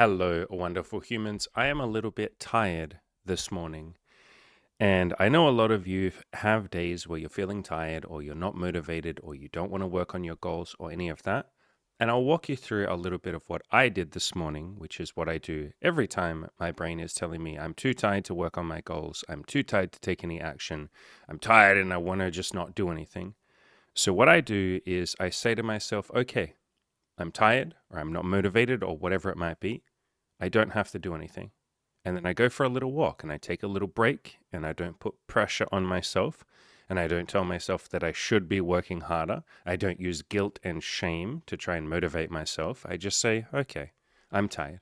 Hello, wonderful humans. I am a little bit tired this morning. And I know a lot of you have days where you're feeling tired or you're not motivated or you don't want to work on your goals or any of that. And I'll walk you through a little bit of what I did this morning, which is what I do every time my brain is telling me I'm too tired to work on my goals. I'm too tired to take any action. I'm tired and I want to just not do anything. So what I do is I say to myself, okay, I'm tired or I'm not motivated or whatever it might be. I don't have to do anything. And then I go for a little walk and I take a little break and I don't put pressure on myself and I don't tell myself that I should be working harder. I don't use guilt and shame to try and motivate myself. I just say, okay, I'm tired.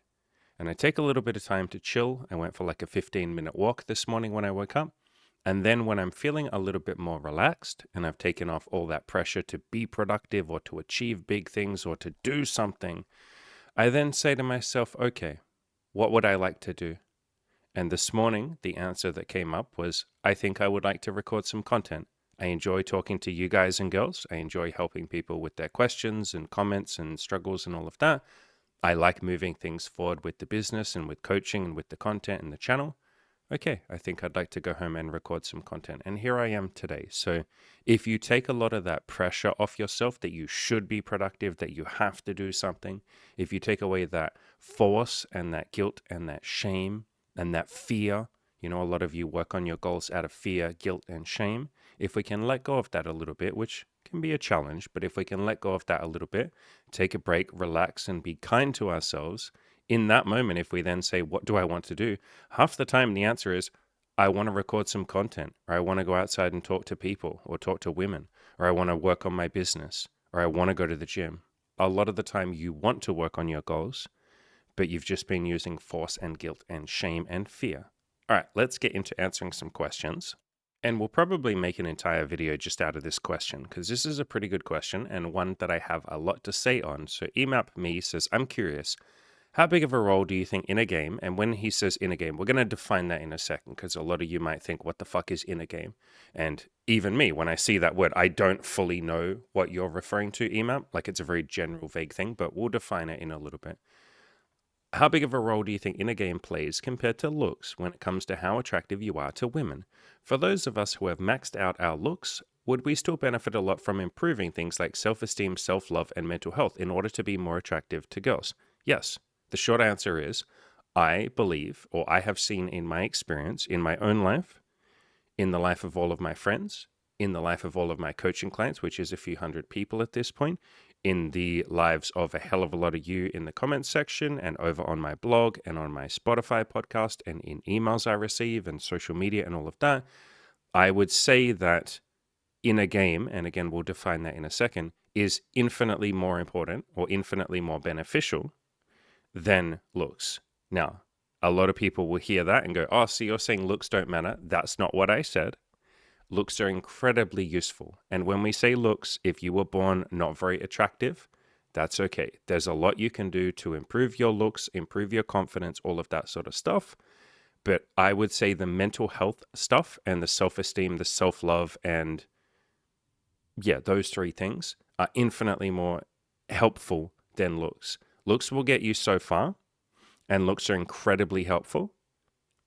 And I take a little bit of time to chill. I went for like a 15-minute walk this morning when I woke up. And then when I'm feeling a little bit more relaxed and I've taken off all that pressure to be productive or to achieve big things or to do something, I then say to myself, okay, what would I like to do? And this morning, the answer that came up was, I think I would like to record some content. I enjoy talking to you guys and girls. I enjoy helping people with their questions and comments and struggles and all of that. I like moving things forward with the business and with coaching and with the content and the channel. Okay, I think I'd like to go home and record some content. And here I am today. So if you take a lot of that pressure off yourself that you should be productive, that you have to do something, if you take away that force and that guilt and that shame and that fear, a lot of you work on your goals out of fear, guilt, and shame. If we can let go of that a little bit, which can be a challenge, but if we can let go of that a little bit, take a break, relax, and be kind to ourselves, in that moment, if we then say, what do I want to do? Half the time, the answer is, I want to record some content, or I want to go outside and talk to people, or talk to women, or I want to work on my business, or I want to go to the gym. A lot of the time, you want to work on your goals, but you've just been using force and guilt and shame and fear. All right, let's get into answering some questions. And we'll probably make an entire video just out of this question, because this is a pretty good question and one that I have a lot to say on. So Emap Me says, I'm curious, how big of a role do you think in a game? And when he says in a game, we're going to define that in a second, because a lot of you might think, what the fuck is in a game? And even me, when I see that word, I don't fully know what you're referring to, Emap. Like, it's a very general, vague thing, but we'll define it in a little bit. How big of a role do you think in a game plays compared to looks when it comes to how attractive you are to women? For those of us who have maxed out our looks, would we still benefit a lot from improving things like self-esteem, self-love, and mental health in order to be more attractive to girls? Yes. The short answer is, I believe, or I have seen in my experience, in my own life, in the life of all of my friends, in the life of all of my coaching clients, which is a few hundred people at this point, in the lives of a hell of a lot of you in the comments section and over on my blog and on my Spotify podcast and in emails I receive and social media and all of that, I would say that in a game, and again, we'll define that in a second, is infinitely more important or infinitely more beneficial than looks. Now, a lot of people will hear that and go, oh, so you're saying looks don't matter. That's not what I said. Looks are incredibly useful. And when we say looks, if you were born not very attractive, that's okay. There's a lot you can do to improve your looks, improve your confidence, all of that sort of stuff. But I would say the mental health stuff and the self-esteem, the self-love, and those three things are infinitely more helpful than looks. Looks will get you so far, and looks are incredibly helpful.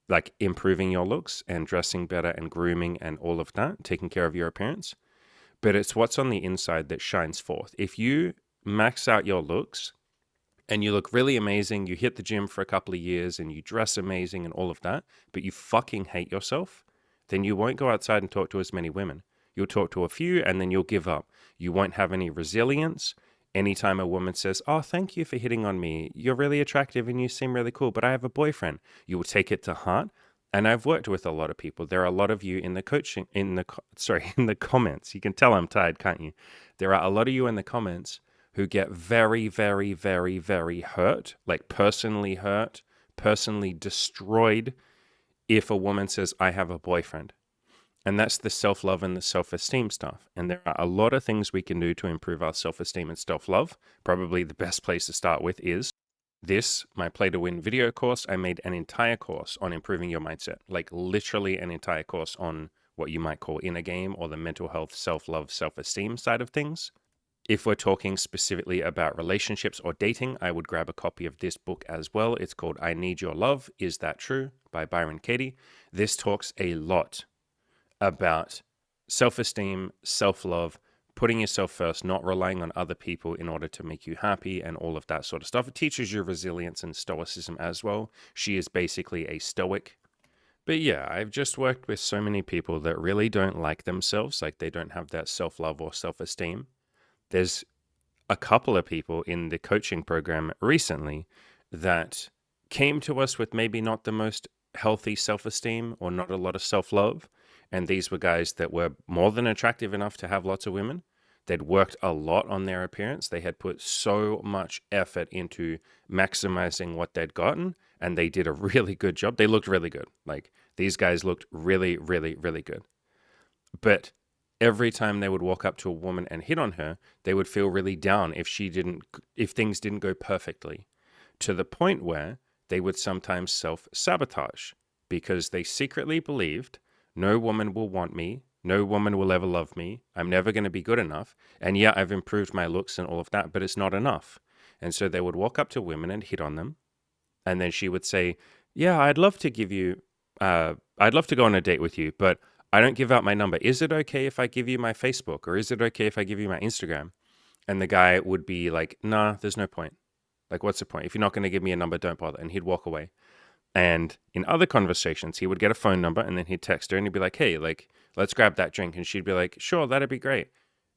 Like improving your looks and dressing better and grooming and all of that, taking care of your appearance. But it's what's on the inside that shines forth. If you max out your looks and you look really amazing, you hit the gym for a couple of years and you dress amazing and all of that, but you fucking hate yourself, then you won't go outside and talk to as many women. You'll talk to a few and then you'll give up. You won't have any resilience. Anytime a woman says, oh, thank you for hitting on me, you're really attractive and you seem really cool, but I have a boyfriend, you will take it to heart. And I've worked with a lot of people. There are a lot of you in the coaching, in the comments. You can tell I'm tired, can't you? There are a lot of you in the comments who get very, very, very, very hurt, like personally hurt, personally destroyed if a woman says, I have a boyfriend. And that's the self-love and the self-esteem stuff. And there are a lot of things we can do to improve our self-esteem and self-love. Probably the best place to start with is this, my Play to Win video course. I made an entire course on improving your mindset, like literally an entire course on what you might call inner game or the mental health, self-love, self-esteem side of things. If we're talking specifically about relationships or dating, I would grab a copy of this book as well. It's called I Need Your Love, Is That True? By Byron Katie. This talks a lot about self-esteem, self-love, putting yourself first, not relying on other people in order to make you happy and all of that sort of stuff. It teaches you resilience and stoicism as well. She is basically a stoic. But yeah, I've just worked with so many people that really don't like themselves, like they don't have that self-love or self-esteem. There's a couple of people in the coaching program recently that came to us with maybe not the most healthy self-esteem or not a lot of self-love. And these were guys that were more than attractive enough to have lots of women. They'd worked a lot on their appearance. They had put so much effort into maximizing what they'd gotten, and they did a really good job. They looked really good. Like these guys looked really, really, really good. But every time they would walk up to a woman and hit on her, they would feel really down if things didn't go perfectly, to the point where they would sometimes self-sabotage because they secretly believed no woman will want me, no woman will ever love me, I'm never going to be good enough, and yeah, I've improved my looks and all of that, but it's not enough. And so they would walk up to women and hit on them, and then she would say, yeah, I'd love to go on a date with you, but I don't give out my number. Is it okay if I give you my Facebook, or is it okay if I give you my Instagram? And the guy would be like, nah, there's no point. Like, what's the point? If you're not going to give me a number, don't bother. And he'd walk away. And in other conversations, he would get a phone number and then he'd text her and he'd be like, hey, like, let's grab that drink. And she'd be like, sure, that'd be great.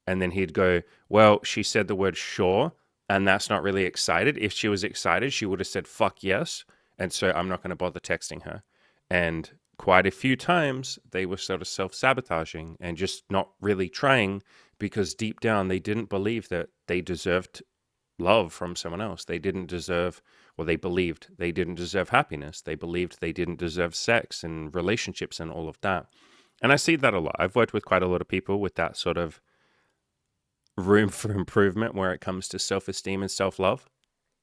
And then he'd go, well, she said the word sure, and that's not really excited. If she was excited, she would have said, fuck yes. And so I'm not going to bother texting her. And quite a few times they were sort of self-sabotaging and just not really trying because deep down they didn't believe that they deserved love from someone else. They didn't deserve, or they believed they didn't deserve happiness. They believed they didn't deserve sex and relationships and all of that. And I see that a lot. I've worked with quite a lot of people with that sort of room for improvement where it comes to self-esteem and self-love.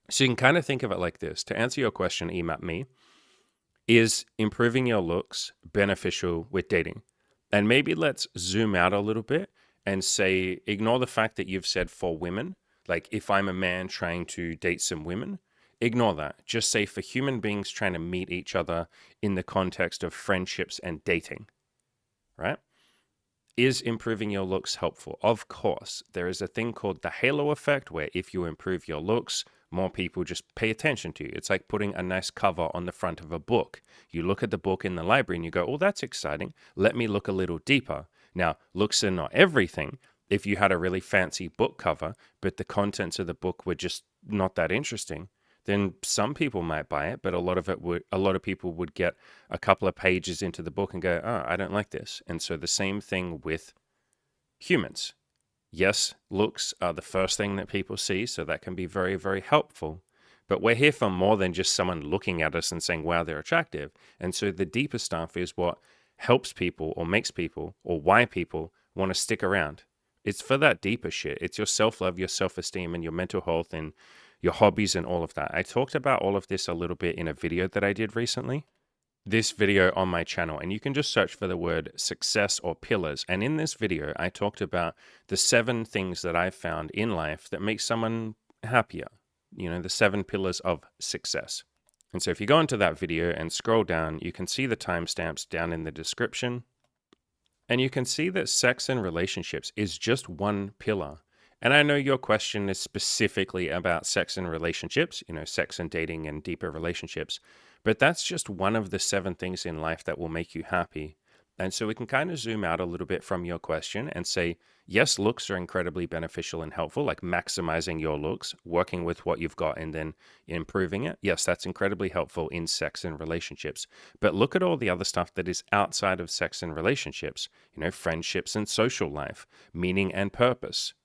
So you can kind of think of it like this. To answer your question, EMAP me, is improving your looks beneficial with dating? And maybe let's zoom out a little bit and say, ignore the fact that you've said for women. Like if I'm a man trying to date some women, ignore that. Just say for human beings trying to meet each other in the context of friendships and dating, right? Is improving your looks helpful? Of course. There is a thing called the halo effect where if you improve your looks, more people just pay attention to you. It's like putting a nice cover on the front of a book. You look at the book in the library and you go, oh, that's exciting. Let me look a little deeper. Now, looks are not everything. If you had a really fancy book cover, but the contents of the book were just not that interesting, then some people might buy it, but a lot of people would get a couple of pages into the book and go, oh, I don't like this. And so the same thing with humans. Yes, looks are the first thing that people see, so that can be very, very helpful. But we're here for more than just someone looking at us and saying, wow, they're attractive. And so the deeper stuff is what helps people or makes people or why people want to stick around. It's for that deeper shit. It's your self-love, your self-esteem, and your mental health, and your hobbies and all of that. I talked about all of this a little bit in a video that I did recently. This video on my channel, and you can just search for the word success or pillars. And in this video, I talked about the 7 things that I've found in life that make someone happier. You know, the 7 pillars of success. And so if you go into that video and scroll down, you can see the timestamps down in the description. And you can see that sex and relationships is just one pillar. And I know your question is specifically about sex and relationships, you know, sex and dating and deeper relationships, but that's just one of the 7 things in life that will make you happy. And so we can kind of zoom out a little bit from your question and say, yes, looks are incredibly beneficial and helpful, like maximizing your looks, working with what you've got and then improving it. Yes, that's incredibly helpful in sex and relationships. But look at all the other stuff that is outside of sex and relationships, you know, friendships and social life, meaning and purpose,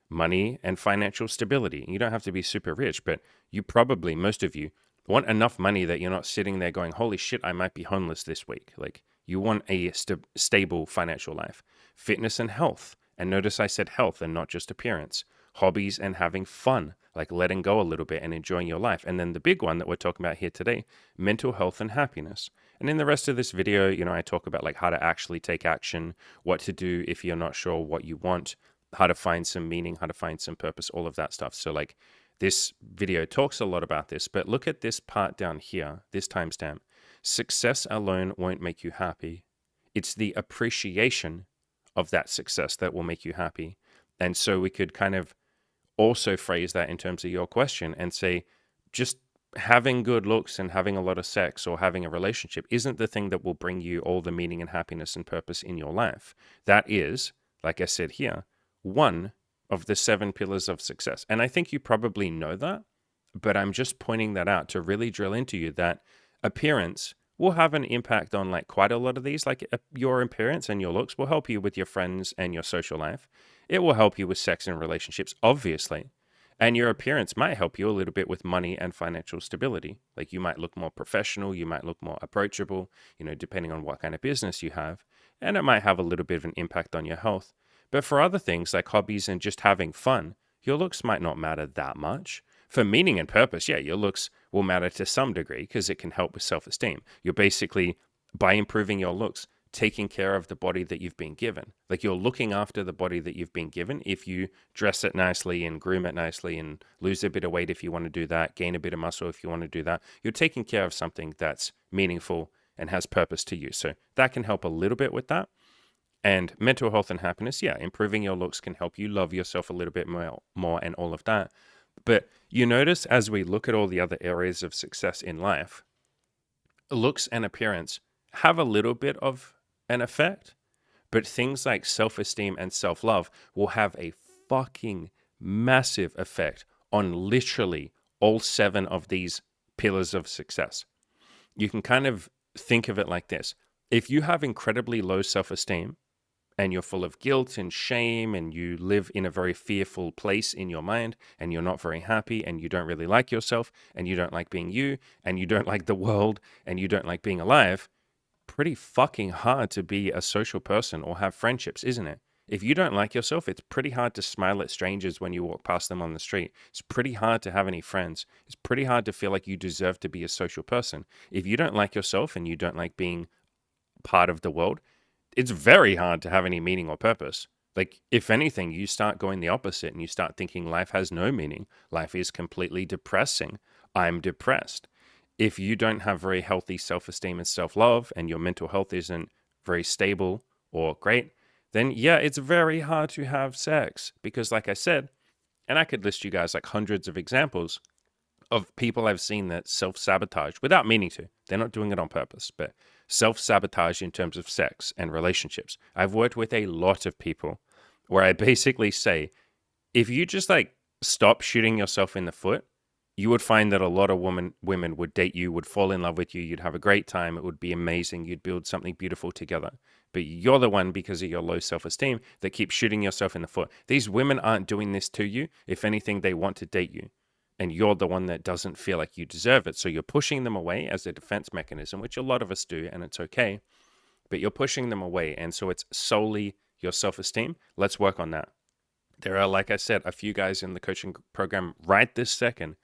money and financial stability. You don't have to be super rich, but you probably, most of you, want enough money that you're not sitting there going, holy shit, I might be homeless this week. Like, you want a stable financial life. Fitness and health. And notice I said health and not just appearance. Hobbies and having fun, like letting go a little bit and enjoying your life. And then the big one that we're talking about here today, mental health and happiness. And in the rest of this video, you know, I talk about like how to actually take action, what to do if you're not sure what you want, how to find some meaning, how to find some purpose, all of that stuff. So like this video talks a lot about this, but look at this part down here, this timestamp. Success alone won't make you happy. It's the appreciation of that success that will make you happy. And so we could kind of also phrase that in terms of your question and say, just having good looks and having a lot of sex or having a relationship isn't the thing that will bring you all the meaning and happiness and purpose in your life. That is, like I said here, one of the 7 pillars of success. And I think you probably know that, but I'm just pointing that out to really drill into you that appearance will have an impact on like quite a lot of these. Like your appearance and your looks will help you with your friends and your social life. It will help you with sex and relationships, obviously. And your appearance might help you a little bit with money and financial stability. Like you might look more professional, you might look more approachable, depending on what kind of business you have. And it might have a little bit of an impact on your health. But for other things like hobbies and just having fun, your looks might not matter that much. For meaning and purpose, yeah, your looks will matter to some degree because it can help with self-esteem. You're basically, by improving your looks, taking care of the body that you've been given. Like you're looking after the body that you've been given. If you dress it nicely and groom it nicely and lose a bit of weight if you want to do that, gain a bit of muscle if you want to do that, you're taking care of something that's meaningful and has purpose to you. So that can help a little bit with that. And mental health and happiness, yeah, improving your looks can help you love yourself a little bit more and all of that. But you notice as we look at all the other areas of success in life, looks and appearance have a little bit of an effect, but things like self-esteem and self-love will have a fucking massive effect on literally all 7 of these pillars of success. You can kind of think of it like this. If you have incredibly low self-esteem and you're full of guilt and shame and you live in a very fearful place in your mind and you're not very happy and you don't really like yourself and you don't like being you and you don't like the world and you don't like being alive, pretty fucking hard to be a social person or have friendships, isn't it? If you don't like yourself, it's pretty hard to smile at strangers when you walk past them on the street. It's pretty hard to have any friends. It's pretty hard to feel like you deserve to be a social person. If you don't like yourself and you don't like being part of the world, it's very hard to have any meaning or purpose. Like, if anything, you start going the opposite and you start thinking life has no meaning. Life is completely depressing. I'm depressed. If you don't have very healthy self-esteem and self-love and your mental health isn't very stable or great, then yeah, it's very hard to have sex because like I said, and I could list you guys like hundreds of examples of people I've seen that self-sabotage without meaning to. They're not doing it on purpose, but self-sabotage in terms of sex and relationships. I've worked with a lot of people where I basically say, if you just like stop shooting yourself in the foot, you would find that a lot of women would date you, would fall in love with you, you'd have a great time, it would be amazing, you'd build something beautiful together. But you're the one, because of your low self-esteem, that keeps shooting yourself in the foot. These women aren't doing this to you. If anything, they want to date you. And you're the one that doesn't feel like you deserve it. So you're pushing them away as a defense mechanism, which a lot of us do, and it's okay. But you're pushing them away. And so it's solely your self-esteem. Let's work on that. There are, like I said, a few guys in the coaching program right this second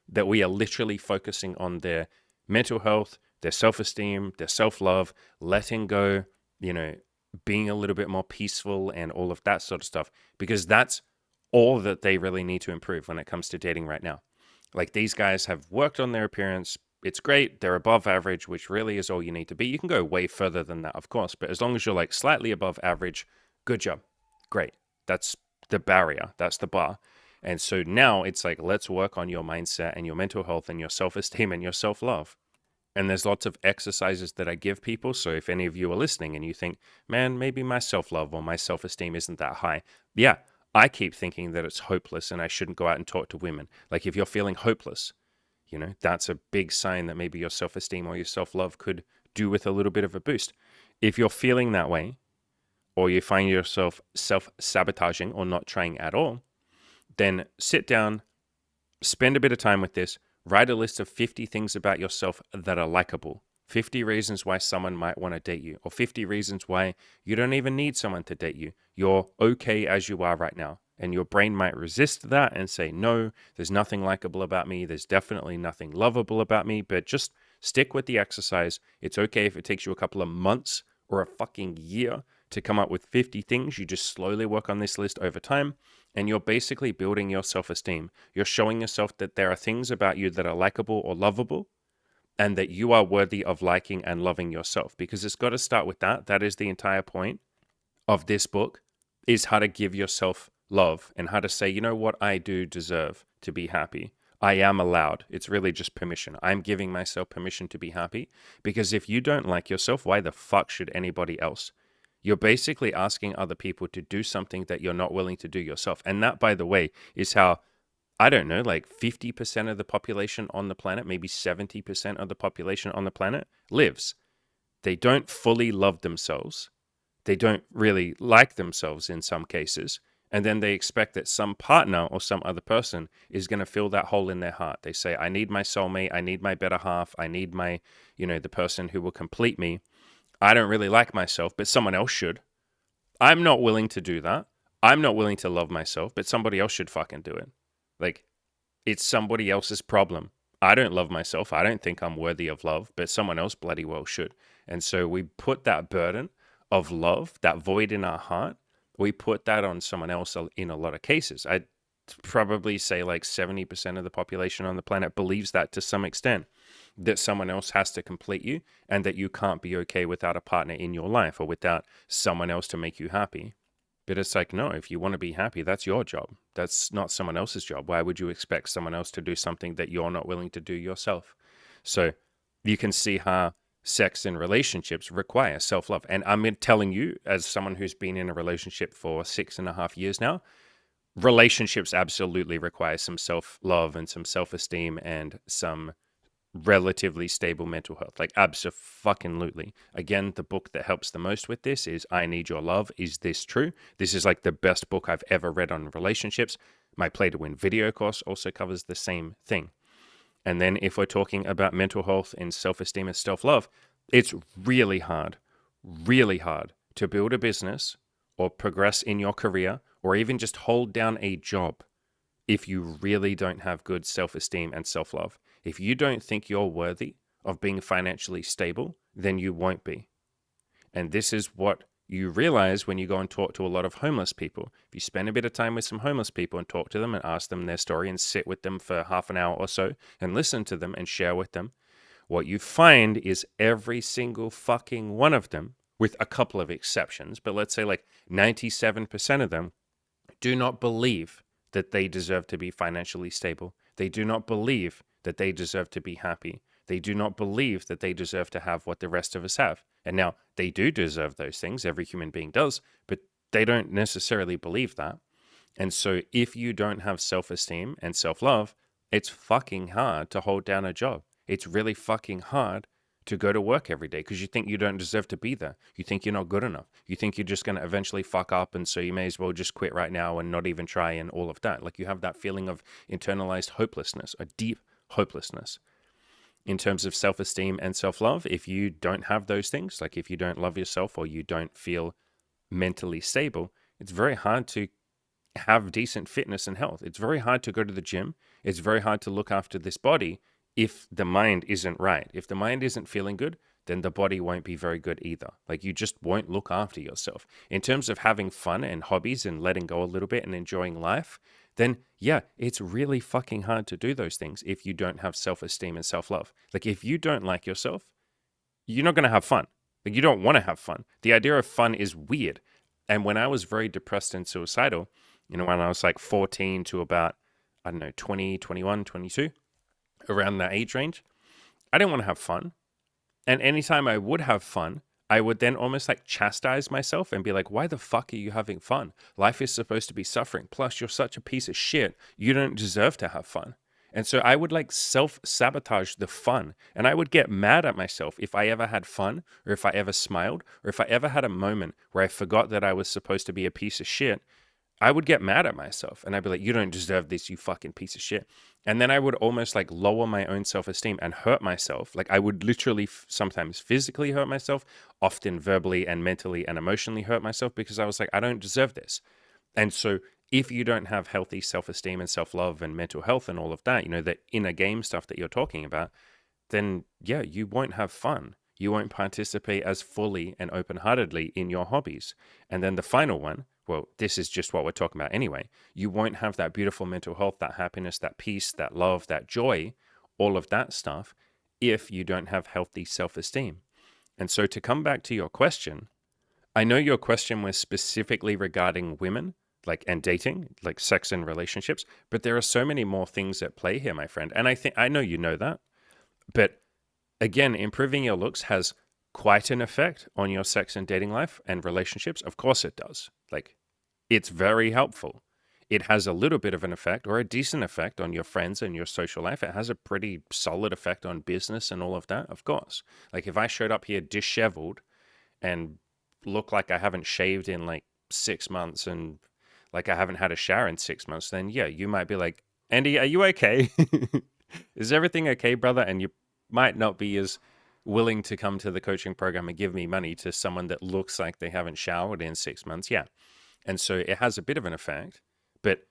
that we are literally focusing on their mental health, their self-esteem, their self-love, letting go, being a little bit more peaceful and all of that sort of stuff, because that's all that they really need to improve when it comes to dating right now. Like, these guys have worked on their appearance. It's great. They're above average, which really is all you need to be. You can go way further than that, of course, but as long as you're like slightly above average, good job. Great. That's the barrier. That's the bar. And so now it's like, let's work on your mindset and your mental health and your self-esteem and your self-love. And there's lots of exercises that I give people. So if any of you are listening and you think, man, maybe my self-love or my self-esteem isn't that high. Yeah, I keep thinking that it's hopeless and I shouldn't go out and talk to women. Like, if you're feeling hopeless, that's a big sign that maybe your self-esteem or your self-love could do with a little bit of a boost. If you're feeling that way, or you find yourself self-sabotaging or not trying at all, then sit down, spend a bit of time with this, write a list of 50 things about yourself that are likable. 50 reasons why someone might want to date you, or 50 reasons why you don't even need someone to date you. You're okay as you are right now. And your brain might resist that and say, no, there's nothing likable about me. There's definitely nothing lovable about me, but just stick with the exercise. It's okay if it takes you a couple of months or a fucking year to come up with 50 things. You just slowly work on this list over time, and you're basically building your self-esteem. You're showing yourself that there are things about you that are likable or lovable, and that you are worthy of liking and loving yourself, because it's got to start with that. That is the entire point of this book, is how to give yourself love and how to say, you know what, I do deserve to be happy. I am allowed. It's really just permission. I'm giving myself permission to be happy, because if you don't like yourself, why the fuck should anybody else? You're basically asking other people to do something that you're not willing to do yourself. And that, by the way, is how, I don't know, like 50% of the population on the planet, maybe 70% of the population on the planet lives. They don't fully love themselves. They don't really like themselves in some cases. And then they expect that some partner or some other person is going to fill that hole in their heart. They say, I need my soulmate. I need my better half. I need my, the person who will complete me. I don't really like myself, but someone else should. I'm not willing to do that. I'm not willing to love myself, but somebody else should fucking do it. Like, it's somebody else's problem. I don't love myself. I don't think I'm worthy of love, but someone else bloody well should. And so we put that burden of love, that void in our heart, we put that on someone else in a lot of cases. I'd probably say like 70% of the population on the planet believes that to some extent, that someone else has to complete you and that you can't be okay without a partner in your life or without someone else to make you happy. But it's like, no, if you want to be happy, that's your job. That's not someone else's job. Why would you expect someone else to do something that you're not willing to do yourself? So you can see how sex and relationships require self-love. And I'm telling you, as someone who's been in a relationship for 6.5 years now, relationships absolutely require some self-love and some self-esteem and some relatively stable mental health. Like, abso-fucking-lutely. Again, the book that helps the most with this is I Need Your Love. Is This True? This is like the best book I've ever read on relationships. My Play to Win video course also covers the same thing. And then if we're talking about mental health and self-esteem and self-love, it's really hard to build a business or progress in your career or even just hold down a job if you really don't have good self-esteem and self-love. If you don't think you're worthy of being financially stable, then you won't be. And this is what you realize when you go and talk to a lot of homeless people. If you spend a bit of time with some homeless people and talk to them and ask them their story and sit with them for half an hour or so and listen to them and share with them, what you find is every single fucking one of them, with a couple of exceptions, but let's say like 97% of them, do not believe that they deserve to be financially stable. They do not believe that they deserve to be happy. They do not believe that they deserve to have what the rest of us have. And now, they do deserve those things. Every human being does, but they don't necessarily believe that. And so if you don't have self-esteem and self-love, it's fucking hard to hold down a job. It's really fucking hard to go to work every day because you think you don't deserve to be there. You think you're not good enough. You think you're just going to eventually fuck up, and so you may as well just quit right now and not even try and all of that. Like, you have that feeling of internalized hopelessness, a deep hopelessness. In terms of self-esteem and self-love, if you don't have those things, like if you don't love yourself or you don't feel mentally stable, it's very hard to have decent fitness and health. It's very hard to go to the gym. It's very hard to look after this body if the mind isn't right. If the mind isn't feeling good, then the body won't be very good either. Like, you just won't look after yourself. In terms of having fun and hobbies and letting go a little bit and enjoying life, then yeah, it's really fucking hard to do those things if you don't have self-esteem and self-love. Like, if you don't like yourself, you're not going to have fun. Like, you don't want to have fun. The idea of fun is weird. And when I was very depressed and suicidal, when I was like 14 to about, 20, 21, 22, around that age range, I didn't want to have fun. And anytime I would have fun, I would then almost like chastise myself and be like, why the fuck are you having fun? Life is supposed to be suffering. Plus, you're such a piece of shit. You don't deserve to have fun. And so I would like self-sabotage the fun. And I would get mad at myself if I ever had fun, or if I ever smiled, or if I ever had a moment where I forgot that I was supposed to be a piece of shit. I would get mad at myself and I'd be like, you don't deserve this, you fucking piece of shit. And then I would almost like lower my own self-esteem and hurt myself. Like, I would literally sometimes physically hurt myself, often verbally and mentally and emotionally hurt myself, because I was like, I don't deserve this. And so if you don't have healthy self-esteem and self-love and mental health and all of that, the inner game stuff that you're talking about, then yeah, you won't have fun. You won't participate as fully and open-heartedly in your hobbies. And then the final one, well, this is just what we're talking about anyway. You won't have that beautiful mental health, that happiness, that peace, that love, that joy, all of that stuff, if you don't have healthy self-esteem. And so to come back to your question, I know your question was specifically regarding women, like, and dating, like sex and relationships, but there are so many more things at play here, my friend. And I know you know that, but again, improving your looks has quite an effect on your sex and dating life and relationships. Of course it does. Like, it's very helpful. It has a little bit of an effect or a decent effect on your friends and your social life. It has a pretty solid effect on business and all of that, of course. Like, if I showed up here disheveled and look like I haven't shaved in like 6 months and like I haven't had a shower in 6 months, then yeah, you might be like, Andy, are you okay? Is everything okay, brother? And you might not be as willing to come to the coaching program and give me money to someone that looks like they haven't showered in 6 months. Yeah. And so it has a bit of an effect. But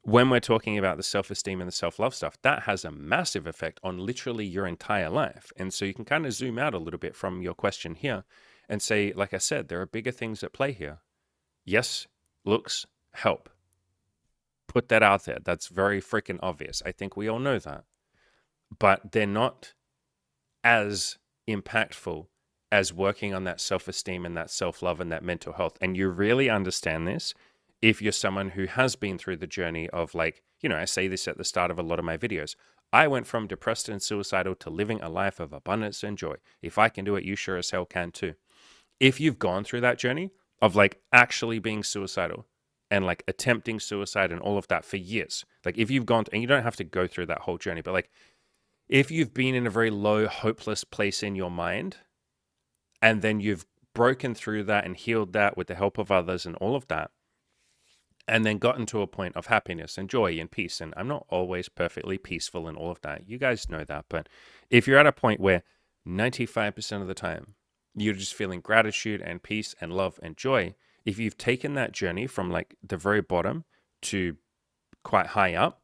when we're talking about the self-esteem and the self-love stuff, that has a massive effect on literally your entire life. And so you can kind of zoom out a little bit from your question here and say, like I said, there are bigger things at play here. Yes, looks help. Put that out there. That's very freaking obvious. I think we all know that. But they're not as impactful as working on that self-esteem and that self-love and that mental health. And you really understand this if you're someone who has been through the journey of, like, I say this at the start of a lot of my videos. I went from depressed and suicidal to living a life of abundance and joy. If I can do it, you sure as hell can too. If you've gone through that journey of like actually being suicidal and like attempting suicide and all of that for years, like if you've gone, and you don't have to go through that whole journey, but like if you've been in a very low, hopeless place in your mind, and then you've broken through that and healed that with the help of others and all of that, and then gotten to a point of happiness and joy and peace. And I'm not always perfectly peaceful and all of that. You guys know that. But if you're at a point where 95% of the time you're just feeling gratitude and peace and love and joy, if you've taken that journey from like the very bottom to quite high up,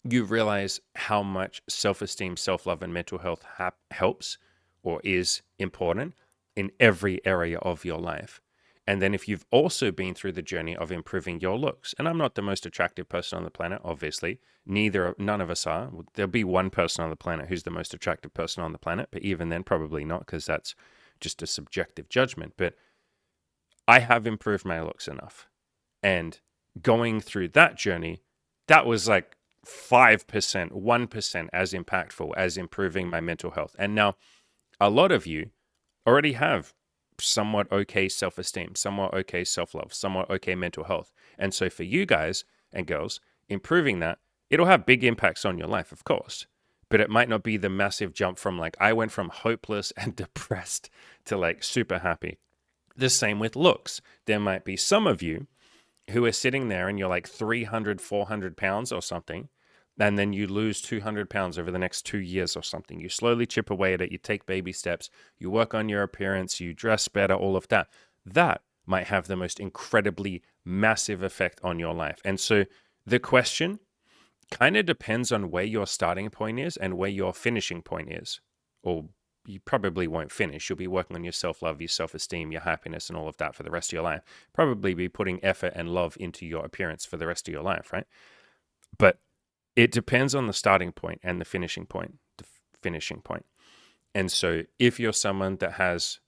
you realize how much self-esteem, self-love, and mental health helps or is important in every area of your life. And then if you've also been through the journey of improving your looks, and I'm not the most attractive person on the planet, obviously, none of us are. There'll be one person on the planet who's the most attractive person on the planet, but even then, probably not, because that's just a subjective judgment. But I have improved my looks enough. And going through that journey, that was like 5%, 1% as impactful as improving my mental health. And now a lot of you already have somewhat okay self-esteem, somewhat okay self-love, somewhat okay mental health. And so for you guys and girls, improving that, it'll have big impacts on your life, of course. But it might not be the massive jump from like, I went from hopeless and depressed to like super happy. The same with looks. There might be some of you who are sitting there and you're like 300, 400 pounds or something, and then you lose 200 pounds over the next 2 years or something. You slowly chip away at it. You take baby steps. You work on your appearance. You dress better, all of that. That might have the most incredibly massive effect on your life. And so the question kind of depends on where your starting point is and where your finishing point is. Or you probably won't finish. You'll be working on your self-love, your self-esteem, your happiness, and all of that for the rest of your life. Probably be putting effort and love into your appearance for the rest of your life, right? But it depends on the starting point and the finishing point, And so if you're someone that has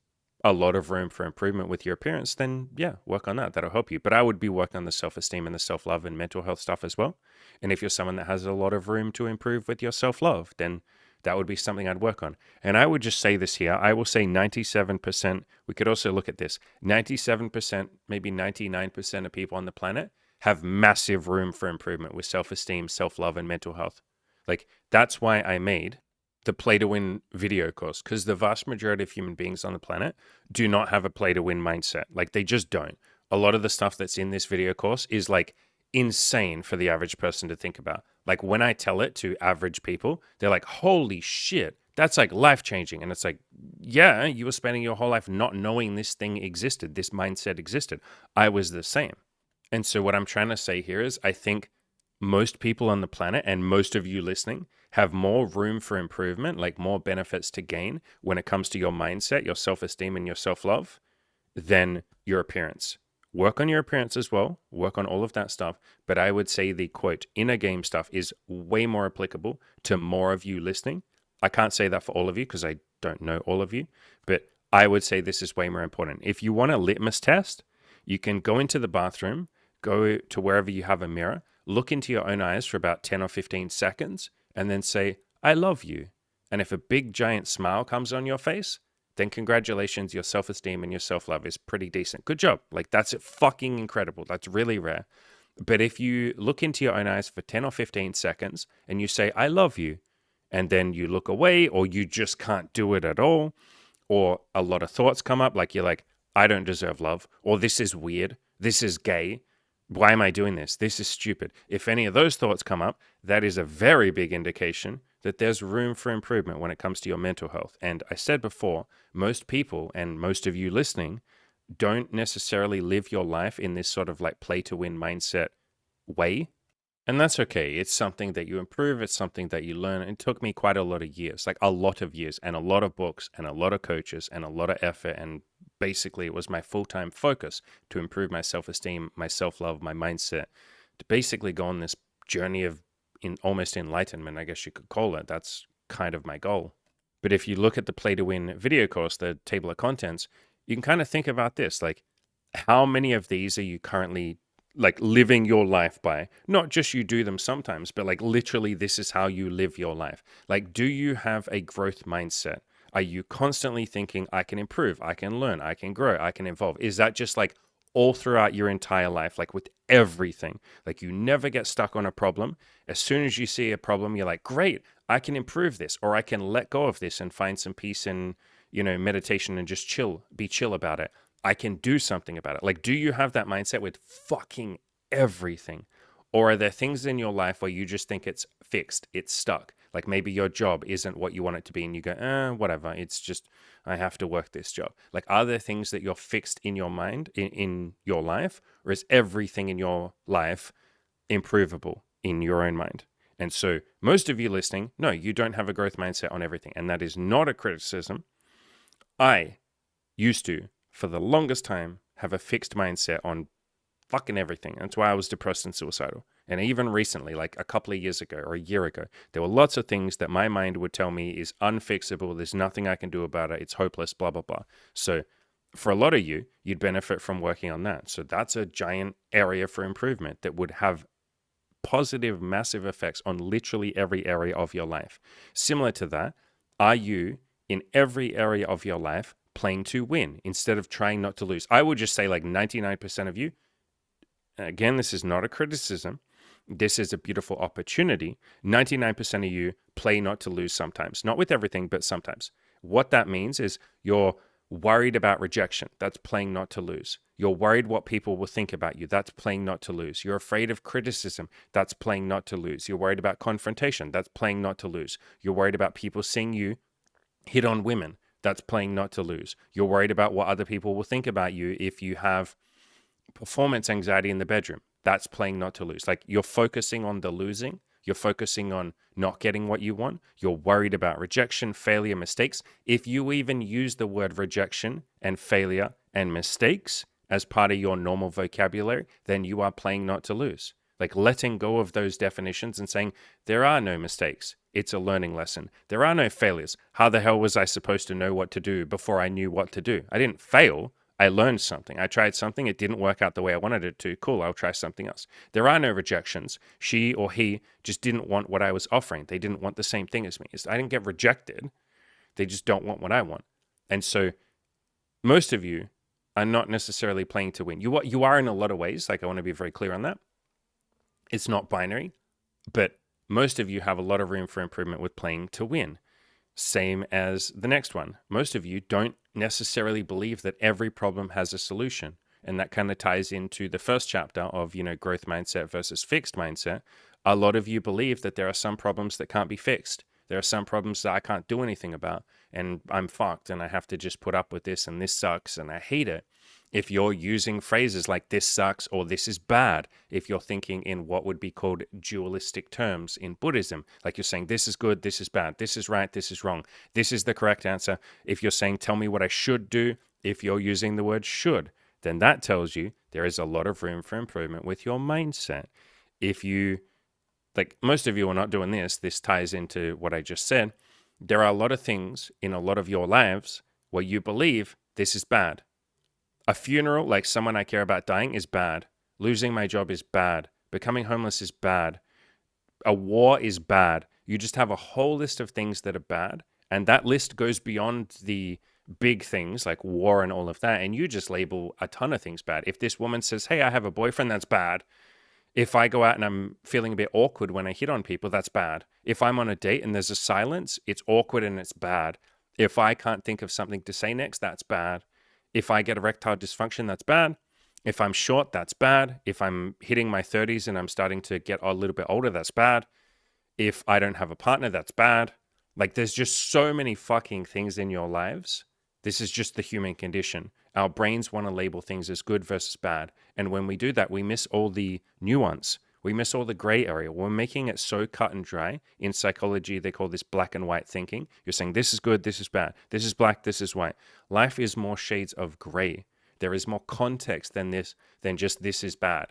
a lot of room for improvement with your appearance, then yeah, work on that. That'll help you. But I would be working on the self-esteem and the self-love and mental health stuff as well. And if you're someone that has a lot of room to improve with your self-love, then that would be something I'd work on. And I would just say this here. I will say 97%. We could also look at this. 97%, maybe 99% of people on the planet have massive room for improvement with self-esteem, self-love, and mental health. Like, that's why I made the Play to Win video course, because the vast majority of human beings on the planet do not have a play to win mindset. Like, they just don't. A lot of the stuff that's in this video course is like insane for the average person to think about. Like, when I tell it to average people, they're like, holy shit, that's like life-changing. And it's like, yeah, you were spending your whole life not knowing this thing existed, this mindset existed. I was the same. And so what I'm trying to say here is I think most people on the planet and most of you listening have more room for improvement, like more benefits to gain when it comes to your mindset, your self-esteem, and your self-love than your appearance. Work on your appearance as well, work on all of that stuff. But I would say the quote inner game stuff is way more applicable to more of you listening. I can't say that for all of you because I don't know all of you, but I would say this is way more important. If you want a litmus test, you can go into the bathroom, go to wherever you have a mirror, look into your own eyes for about 10 or 15 seconds, and then say, I love you. And if a big giant smile comes on your face, then congratulations, your self-esteem and your self-love is pretty decent. Good job. Like, that's fucking incredible. That's really rare. But if you look into your own eyes for 10 or 15 seconds and you say, I love you, and then you look away or you just can't do it at all, or a lot of thoughts come up, like you're like, I don't deserve love, or this is weird, this is gay, why am I doing this? This is stupid. If any of those thoughts come up, that is a very big indication that there's room for improvement when it comes to your mental health. And I said before, most people and most of you listening don't necessarily live your life in this sort of like play to win mindset way. And that's okay. It's something that you improve. It's something that you learn. It took me quite a lot of years, like a lot of years, and a lot of books and a lot of coaches and a lot of effort. And basically, it was my full-time focus to improve my self-esteem, my self-love, my mindset, to basically go on this journey of almost enlightenment, I guess you could call it. That's kind of my goal. But if you look at the Play to Win video course, the table of contents, you can kind of think about this, like how many of these are you currently like living your life by? Not just you do them sometimes, but like literally this is how you live your life. Like, do you have a growth mindset? Are you constantly thinking, I can improve, I can learn, I can grow, I can evolve? Is that just like all throughout your entire life, like with everything? Like you never get stuck on a problem. As soon as you see a problem, you're like, great, I can improve this, or I can let go of this and find some peace in, meditation and just be chill about it. I can do something about it. Like, do you have that mindset with fucking everything? Or are there things in your life where you just think it's fixed, it's stuck? Like maybe your job isn't what you want it to be and you go, whatever, it's just, I have to work this job. Like, are there things that you're fixed in your mind, in your life? Or is everything in your life improvable in your own mind? And so most of you listening, no, you don't have a growth mindset on everything. And that is not a criticism. I used to, for the longest time, have a fixed mindset on fucking everything. That's why I was depressed and suicidal. And even recently, like a couple of years ago or a year ago, there were lots of things that my mind would tell me is unfixable. There's nothing I can do about it. It's hopeless, blah, blah, blah. So for a lot of you, you'd benefit from working on that. So that's a giant area for improvement that would have positive, massive effects on literally every area of your life. Similar to that, are you in every area of your life playing to win instead of trying not to lose? I would just say like 99% of you, again, this is not a criticism. This is a beautiful opportunity. 99% of you play not to lose sometimes, not with everything, but sometimes. What that means is you're worried about rejection. That's playing not to lose. You're worried what people will think about you. That's playing not to lose. You're afraid of criticism. That's playing not to lose. You're worried about confrontation. That's playing not to lose. You're worried about people seeing you hit on women. That's playing not to lose. You're worried about what other people will think about you if you have performance anxiety in the bedroom. That's playing not to lose. Like, you're focusing on the losing. You're focusing on not getting what you want. You're worried about rejection, failure, mistakes. If you even use the word rejection and failure and mistakes as part of your normal vocabulary, then you are playing not to lose. Like, letting go of those definitions and saying, there are no mistakes. It's a learning lesson. There are no failures. How the hell was I supposed to know what to do before I knew what to do? I didn't fail. I learned something. I tried something. It didn't work out the way I wanted it to. Cool, I'll try something else. There are no rejections. She or he just didn't want what I was offering. They didn't want the same thing as me. I didn't get rejected. They just don't want what I want. And so most of you are not necessarily playing to win. You are in a lot of ways. Like, I want to be very clear on that. It's not binary, but most of you have a lot of room for improvement with playing to win. Same as the next one. Most of you don't necessarily believe that every problem has a solution. And that kind of ties into the first chapter of, growth mindset versus fixed mindset. A lot of you believe that there are some problems that can't be fixed. There are some problems that I can't do anything about, and I'm fucked, and I have to just put up with this, and this sucks, and I hate it. If you're using phrases like this sucks or this is bad, if you're thinking in what would be called dualistic terms in Buddhism, like you're saying this is good, this is bad, this is right, this is wrong, this is the correct answer. If you're saying tell me what I should do, if you're using the word should, then that tells you there is a lot of room for improvement with your mindset. If you, like most of you are not doing this ties into what I just said. There are a lot of things in a lot of your lives where you believe this is bad. A funeral, like someone I care about dying, is bad. Losing my job is bad. Becoming homeless is bad. A war is bad. You just have a whole list of things that are bad. And that list goes beyond the big things like war and all of that. And you just label a ton of things bad. If this woman says, hey, I have a boyfriend, that's bad. If I go out and I'm feeling a bit awkward when I hit on people, that's bad. If I'm on a date and there's a silence, it's awkward and it's bad. If I can't think of something to say next, that's bad. If I get erectile dysfunction, that's bad. If I'm short, that's bad. If I'm hitting my 30s and I'm starting to get a little bit older, that's bad. If I don't have a partner, that's bad. Like there's just so many fucking things in your lives. This is just the human condition. Our brains want to label things as good versus bad. And when we do that, we miss all the nuance. We miss all the gray area. We're making it so cut and dry. In psychology, they call this black and white thinking. You're saying this is good, this is bad, this is black, this is white. Life is more shades of gray. There is more context than just this is bad.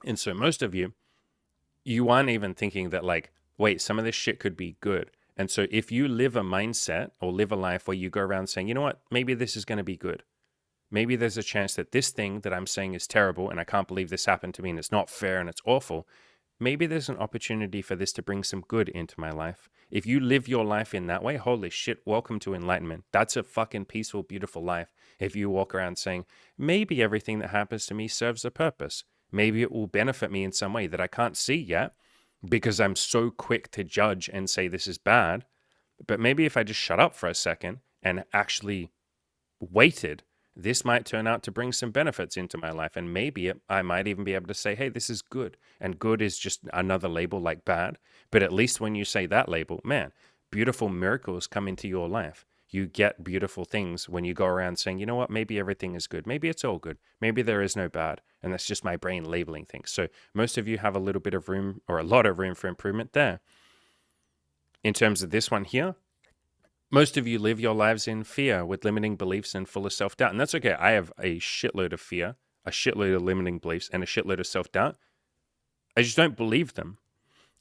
And so most of you aren't even thinking that like, wait, some of this shit could be good. And so if you live a mindset or live a life where you go around saying, you know what, maybe this is going to be good. Maybe there's a chance that this thing that I'm saying is terrible and I can't believe this happened to me and it's not fair and it's awful. Maybe there's an opportunity for this to bring some good into my life. If you live your life in that way, holy shit, welcome to enlightenment. That's a fucking peaceful, beautiful life. If you walk around saying, maybe everything that happens to me serves a purpose. Maybe it will benefit me in some way that I can't see yet because I'm so quick to judge and say this is bad. But maybe if I just shut up for a second and actually waited, this might turn out to bring some benefits into my life. And maybe I might even be able to say, hey, this is good. And good is just another label like bad. But at least when you say that label, man, beautiful miracles come into your life. You get beautiful things when you go around saying, you know what, maybe everything is good. Maybe it's all good. Maybe there is no bad. And that's just my brain labeling things. So most of you have a little bit of room or a lot of room for improvement there. In terms of this one here, most of you live your lives in fear with limiting beliefs and full of self-doubt. And that's okay. I have a shitload of fear, a shitload of limiting beliefs, and a shitload of self-doubt. I just don't believe them.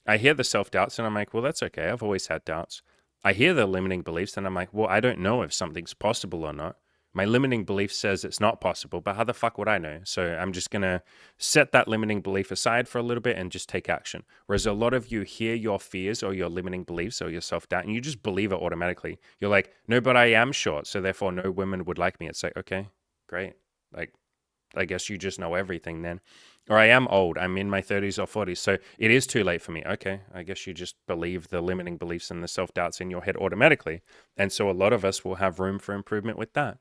I hear the self-doubts and I'm like, well, that's okay. I've always had doubts. I hear the limiting beliefs and I'm like, well, I don't know if something's possible or not. My limiting belief says it's not possible, but how the fuck would I know? So I'm just going to set that limiting belief aside for a little bit and just take action. Whereas a lot of you hear your fears or your limiting beliefs or your self-doubt and you just believe it automatically. You're like, no, but I am short, so therefore no women would like me. It's like, okay, great. Like, I guess you just know everything then. Or I am old. I'm in my 30s or 40s, so it is too late for me. Okay, I guess you just believe the limiting beliefs and the self-doubts in your head automatically. And so a lot of us will have room for improvement with that.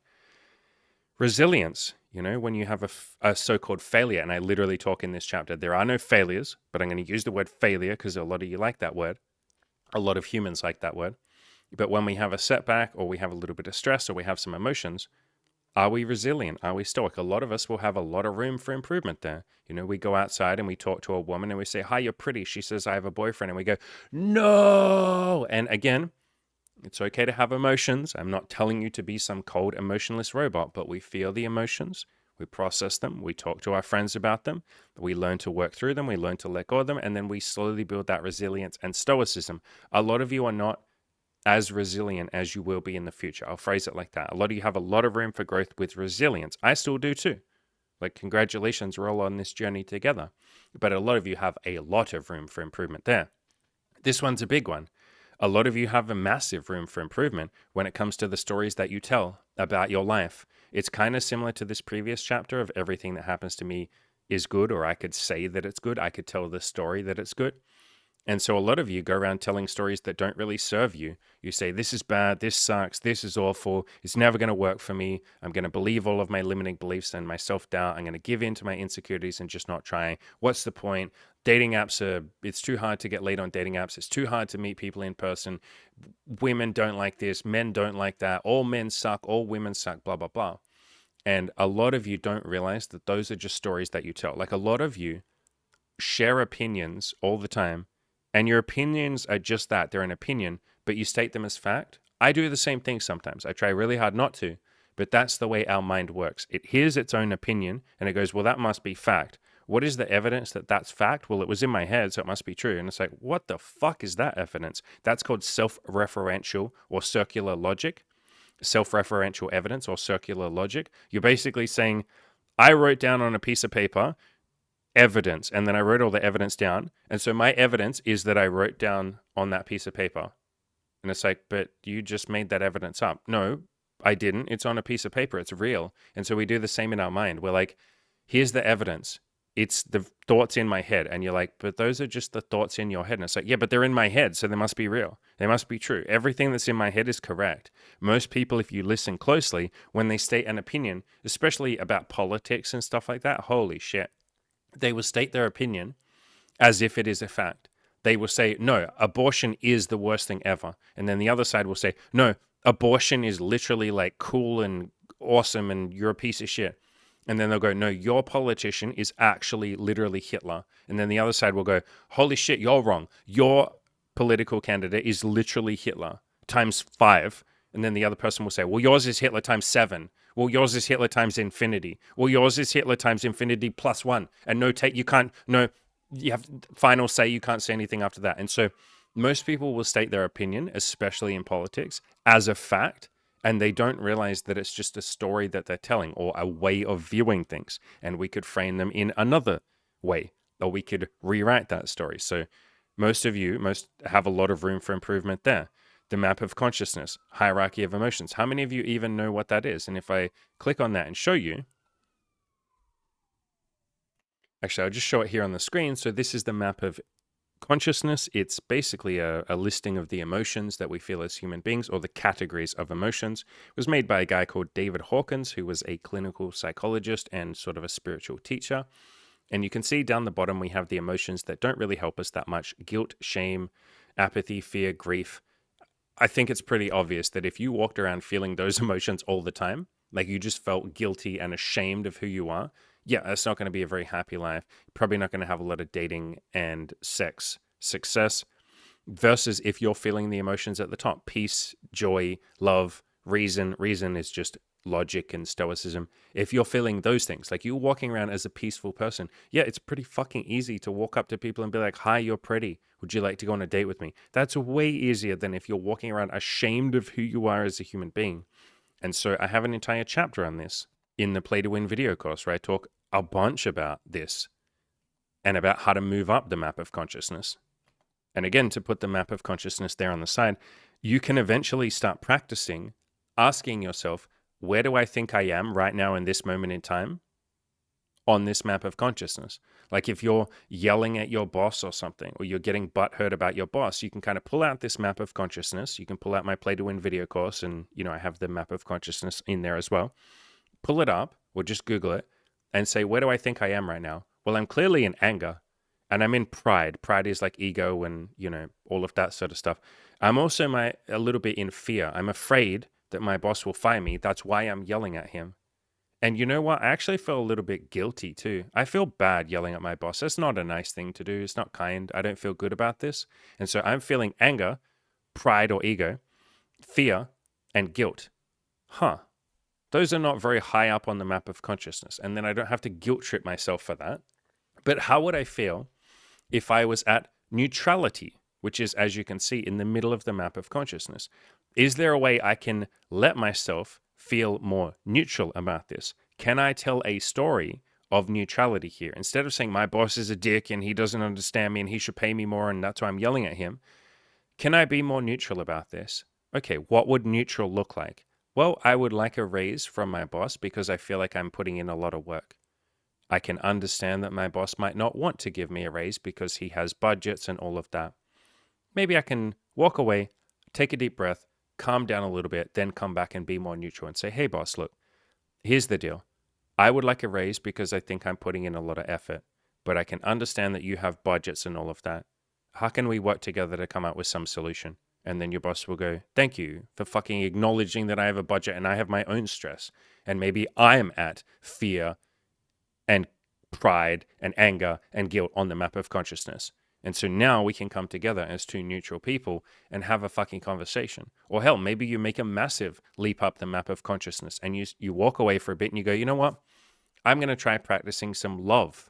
Resilience, when you have a so-called failure, and I literally talk in this chapter, there are no failures, but I'm going to use the word failure because a lot of you like that word. A lot of humans like that word. But when we have a setback or we have a little bit of stress or we have some emotions, are we resilient? Are we stoic? A lot of us will have a lot of room for improvement there. We go outside and we talk to a woman and we say, hi, you're pretty. She says, I have a boyfriend. And we go, no. And again, it's okay to have emotions. I'm not telling you to be some cold, emotionless robot, but we feel the emotions. We process them. We talk to our friends about them. We learn to work through them. We learn to let go of them. And then we slowly build that resilience and stoicism. A lot of you are not as resilient as you will be in the future. I'll phrase it like that. A lot of you have a lot of room for growth with resilience. I still do too. Like, congratulations, we're all on this journey together. But a lot of you have a lot of room for improvement there. This one's a big one. A lot of you have a massive room for improvement when it comes to the stories that you tell about your life. It's kind of similar to this previous chapter of everything that happens to me is good, or I could say that it's good. I could tell the story that it's good. And so a lot of you go around telling stories that don't really serve you. You say, this is bad, this sucks, this is awful, it's never going to work for me. I'm going to believe all of my limiting beliefs and my self-doubt. I'm going to give in to my insecurities and just not try. What's the point? Dating apps it's too hard to get laid on dating apps. It's too hard to meet people in person. Women don't like this, men don't like that. All men suck, all women suck, blah, blah, blah. And a lot of you don't realize that those are just stories that you tell. Like a lot of you share opinions all the time, and your opinions are just that. They're an opinion, but you state them as fact. I do the same thing sometimes. I try really hard not to, but that's the way our mind works. It hears its own opinion and it goes, well, that must be fact. What is the evidence that that's fact? Well, it was in my head, so it must be true. And it's like, what the fuck is that evidence? That's called self-referential or circular logic, self-referential evidence or circular logic. You're basically saying, I wrote down on a piece of paper evidence, and then I wrote all the evidence down. And so my evidence is that I wrote down on that piece of paper. And it's like, but you just made that evidence up. No, I didn't. It's on a piece of paper. It's real. And so we do the same in our mind. We're like, here's the evidence. It's the thoughts in my head. And you're like, but those are just the thoughts in your head. And it's like, yeah, but they're in my head, so they must be real. They must be true. Everything that's in my head is correct. Most people, if you listen closely, when they state an opinion, especially about politics and stuff like that, holy shit, they will state their opinion as if it is a fact. They will say, no, abortion is the worst thing ever. And then the other side will say, no, abortion is literally like cool and awesome and you're a piece of shit. And then they'll go, no, your politician is actually literally Hitler. And then the other side will go, holy shit, you're wrong. Your political candidate is literally Hitler times 5. And then the other person will say, well, yours is Hitler times 7. Well, yours is Hitler times infinity. Well, yours is Hitler times infinity plus 1. And you have final say, you can't say anything after that. And so most people will state their opinion, especially in politics, as a fact, and they don't realize that it's just a story that they're telling or a way of viewing things. And we could frame them in another way, or we could rewrite that story. So most have a lot of room for improvement there. The map of consciousness, hierarchy of emotions. How many of you even know what that is? And if I click on that and show you, actually, I'll just show it here on the screen. So this is the map of consciousness. It's basically a listing of the emotions that we feel as human beings, or the categories of emotions. It was made by a guy called David Hawkins, who was a clinical psychologist and sort of a spiritual teacher. And you can see down the bottom, we have the emotions that don't really help us that much: guilt, shame, apathy, fear, grief. I think it's pretty obvious that if you walked around feeling those emotions all the time, like you just felt guilty and ashamed of who you are, yeah, that's not going to be a very happy life. Probably not going to have a lot of dating and sex success. Versus if you're feeling the emotions at the top: peace, joy, love, reason. Reason is just logic and stoicism. If you're feeling those things, like you're walking around as a peaceful person, yeah, it's pretty fucking easy to walk up to people and be like, hi, you're pretty. Would you like to go on a date with me? That's way easier than if you're walking around ashamed of who you are as a human being. And so I have an entire chapter on this in the Play to Win video course, where I talk a bunch about this and about how to move up the map of consciousness. And again, to put the map of consciousness there on the side, you can eventually start practicing asking yourself, where do I think I am right now in this moment in time on this map of consciousness? Like if you're yelling at your boss or something, or you're getting butthurt about your boss, you can kind of pull out this map of consciousness. You can pull out my Play to Win video course, and I have the map of consciousness in there as well. Pull it up, or just Google it, and say, where do I think I am right now? Well, I'm clearly in anger, and I'm in pride. Pride is like ego and, all of that sort of stuff. I'm also a little bit in fear. I'm afraid that my boss will fire me. That's why I'm yelling at him. And you know what? I actually feel a little bit guilty too. I feel bad yelling at my boss. That's not a nice thing to do. It's not kind. I don't feel good about this. And so I'm feeling anger, pride or ego, fear, and guilt. Those are not very high up on the map of consciousness. And then I don't have to guilt trip myself for that. But how would I feel if I was at neutrality, which is, as you can see, in the middle of the map of consciousness? Is there a way I can let myself feel more neutral about this? Can I tell a story of neutrality here? Instead of saying my boss is a dick and he doesn't understand me and he should pay me more and that's why I'm yelling at him, can I be more neutral about this? Okay, what would neutral look like? Well, I would like a raise from my boss because I feel like I'm putting in a lot of work. I can understand that my boss might not want to give me a raise because he has budgets and all of that. Maybe I can walk away, take a deep breath, calm down a little bit, then come back and be more neutral and say, hey boss, look, here's the deal. I would like a raise because I think I'm putting in a lot of effort, but I can understand that you have budgets and all of that. How can we work together to come up with some solution? And then your boss will go, thank you for fucking acknowledging that I have a budget and I have my own stress. And maybe I'm at fear and pride and anger and guilt on the map of consciousness. And so now we can come together as two neutral people and have a fucking conversation. Or hell, maybe you make a massive leap up the map of consciousness and you walk away for a bit and you go, you know what? I'm going to try practicing some love.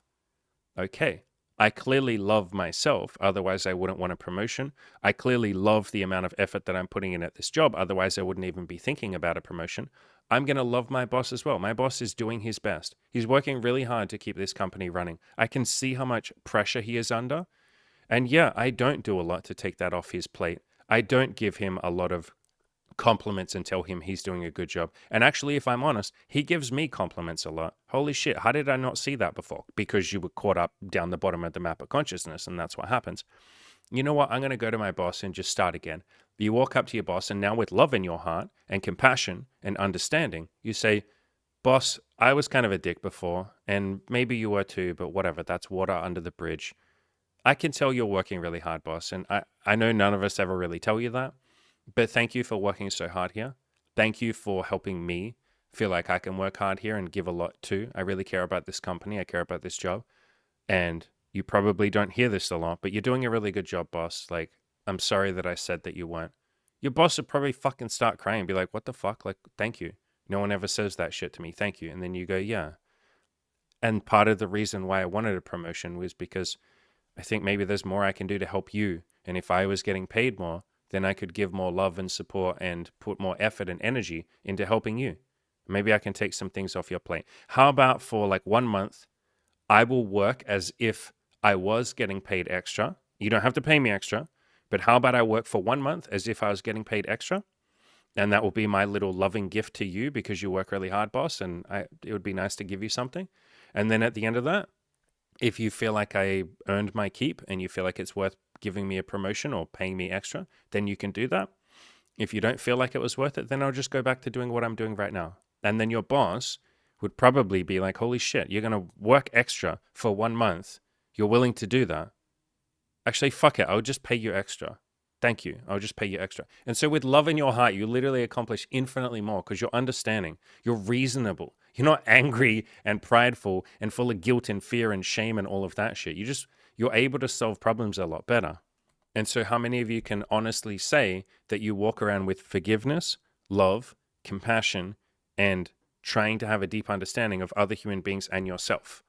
Okay, I clearly love myself. Otherwise, I wouldn't want a promotion. I clearly love the amount of effort that I'm putting in at this job. Otherwise, I wouldn't even be thinking about a promotion. I'm going to love my boss as well. My boss is doing his best. He's working really hard to keep this company running. I can see how much pressure he is under. And yeah, I don't do a lot to take that off his plate. I don't give him a lot of compliments and tell him he's doing a good job. And actually, if I'm honest, he gives me compliments a lot. Holy shit, how did I not see that before? Because you were caught up down the bottom of the map of consciousness, and that's what happens. You know what? I'm going to go to my boss and just start again. You walk up to your boss, and now with love in your heart and compassion and understanding, you say, boss, I was kind of a dick before, and maybe you were too, but whatever, that's water under the bridge. I can tell you're working really hard, boss, and I know none of us ever really tell you that. But thank you for working so hard here. Thank you for helping me feel like I can work hard here and give a lot too. I really care about this company. I care about this job. And you probably don't hear this a lot, but you're doing a really good job, boss. Like, I'm sorry that I said that you weren't. Your boss would probably fucking start crying and be like, what the fuck? Like, thank you. No one ever says that shit to me. Thank you. And then you go, yeah. And part of the reason why I wanted a promotion was because I think maybe there's more I can do to help you. And if I was getting paid more, then I could give more love and support and put more effort and energy into helping you. Maybe I can take some things off your plate. How about for like 1 month, I will work as if I was getting paid extra. You don't have to pay me extra, but how about I work for 1 month as if I was getting paid extra? And that will be my little loving gift to you because you work really hard, boss, and it would be nice to give you something. And then at the end of that, if you feel like I earned my keep and you feel like it's worth giving me a promotion or paying me extra, then you can do that. If you don't feel like it was worth it, then I'll just go back to doing what I'm doing right now. And then your boss would probably be like, holy shit, you're going to work extra for 1 month. You're willing to do that. Actually, fuck it. I'll just pay you extra. Thank you. I'll just pay you extra. And so with love in your heart, you literally accomplish infinitely more because you're understanding. You're reasonable. You're not angry and prideful and full of guilt and fear and shame and all of that shit. You're able to solve problems a lot better. And so how many of you can honestly say that you walk around with forgiveness, love, compassion, and trying to have a deep understanding of other human beings and yourself?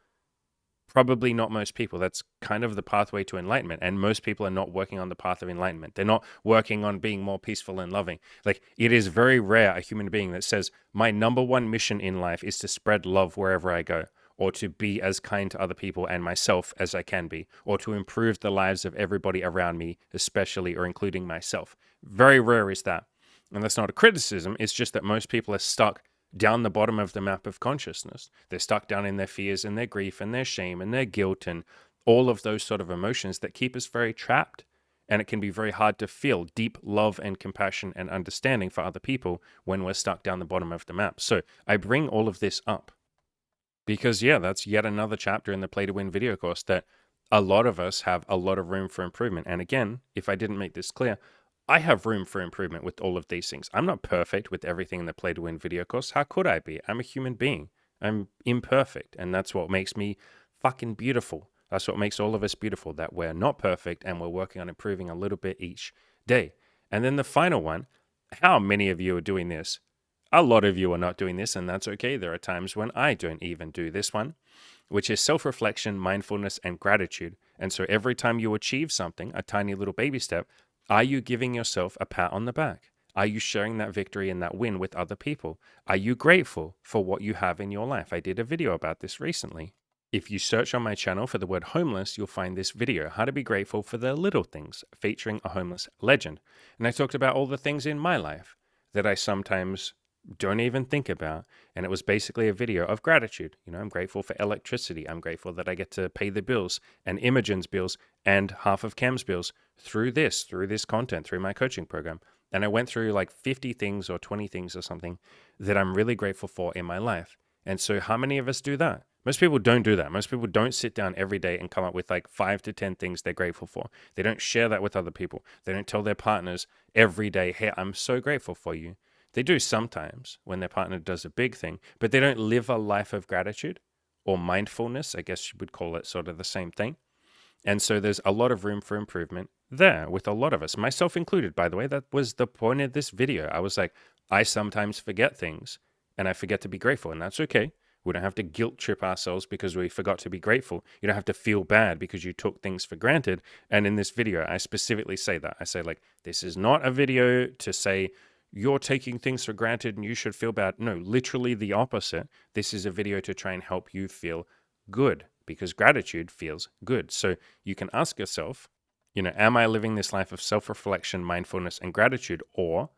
Probably not most people. That's kind of the pathway to enlightenment. And most people are not working on the path of enlightenment. They're not working on being more peaceful and loving. Like, it is very rare a human being that says, my number one mission in life is to spread love wherever I go, or to be as kind to other people and myself as I can be, or to improve the lives of everybody around me, especially or including myself. Very rare is that. And that's not a criticism. It's just that most people are stuck down the bottom of the map of consciousness. They're stuck down in their fears and their grief and their shame and their guilt and all of those sort of emotions that keep us very trapped. And it can be very hard to feel deep love and compassion and understanding for other people when we're stuck down the bottom of the map. So I bring all of this up because, yeah, that's yet another chapter in the Play to Win video course that a lot of us have a lot of room for improvement. And again, if I didn't make this clear, I have room for improvement with all of these things. I'm not perfect with everything in the Play to Win video course. How could I be? I'm a human being. I'm imperfect. And that's what makes me fucking beautiful. That's what makes all of us beautiful, that we're not perfect and we're working on improving a little bit each day. And then the final one, how many of you are doing this? A lot of you are not doing this, and that's okay. There are times when I don't even do this one, which is self-reflection, mindfulness, and gratitude. And so every time you achieve something, a tiny little baby step, are you giving yourself a pat on the back? Are you sharing that victory and that win with other people? Are you grateful for what you have in your life? I did a video about this recently. If you search on my channel for the word homeless, you'll find this video, How to Be Grateful for the Little Things, featuring a homeless legend. And I talked about all the things in my life that I sometimes don't even think about. And it was basically a video of gratitude. You know, I'm grateful for electricity. I'm grateful that I get to pay the bills and Imogen's bills and half of Cam's bills through this content, through my coaching program. And I went through like 50 things or 20 things or something that I'm really grateful for in my life. And so how many of us do that? Most people don't do that. Most people don't sit down every day and come up with like 5 to 10 things they're grateful for. They don't share that with other people. They don't tell their partners every day, hey, I'm so grateful for you. They do sometimes when their partner does a big thing, but they don't live a life of gratitude or mindfulness. I guess you would call it sort of the same thing. And so there's a lot of room for improvement there with a lot of us, myself included, by the way. That was the point of this video. I was like, I sometimes forget things and I forget to be grateful, and that's okay. We don't have to guilt trip ourselves because we forgot to be grateful. You don't have to feel bad because you took things for granted. And in this video, I specifically say that. I say, like, this is not a video to say you're taking things for granted and you should feel bad. No, literally the opposite. This is a video to try and help you feel good, because gratitude feels good. So you can ask yourself, am I living this life of self-reflection, mindfulness, and gratitude, or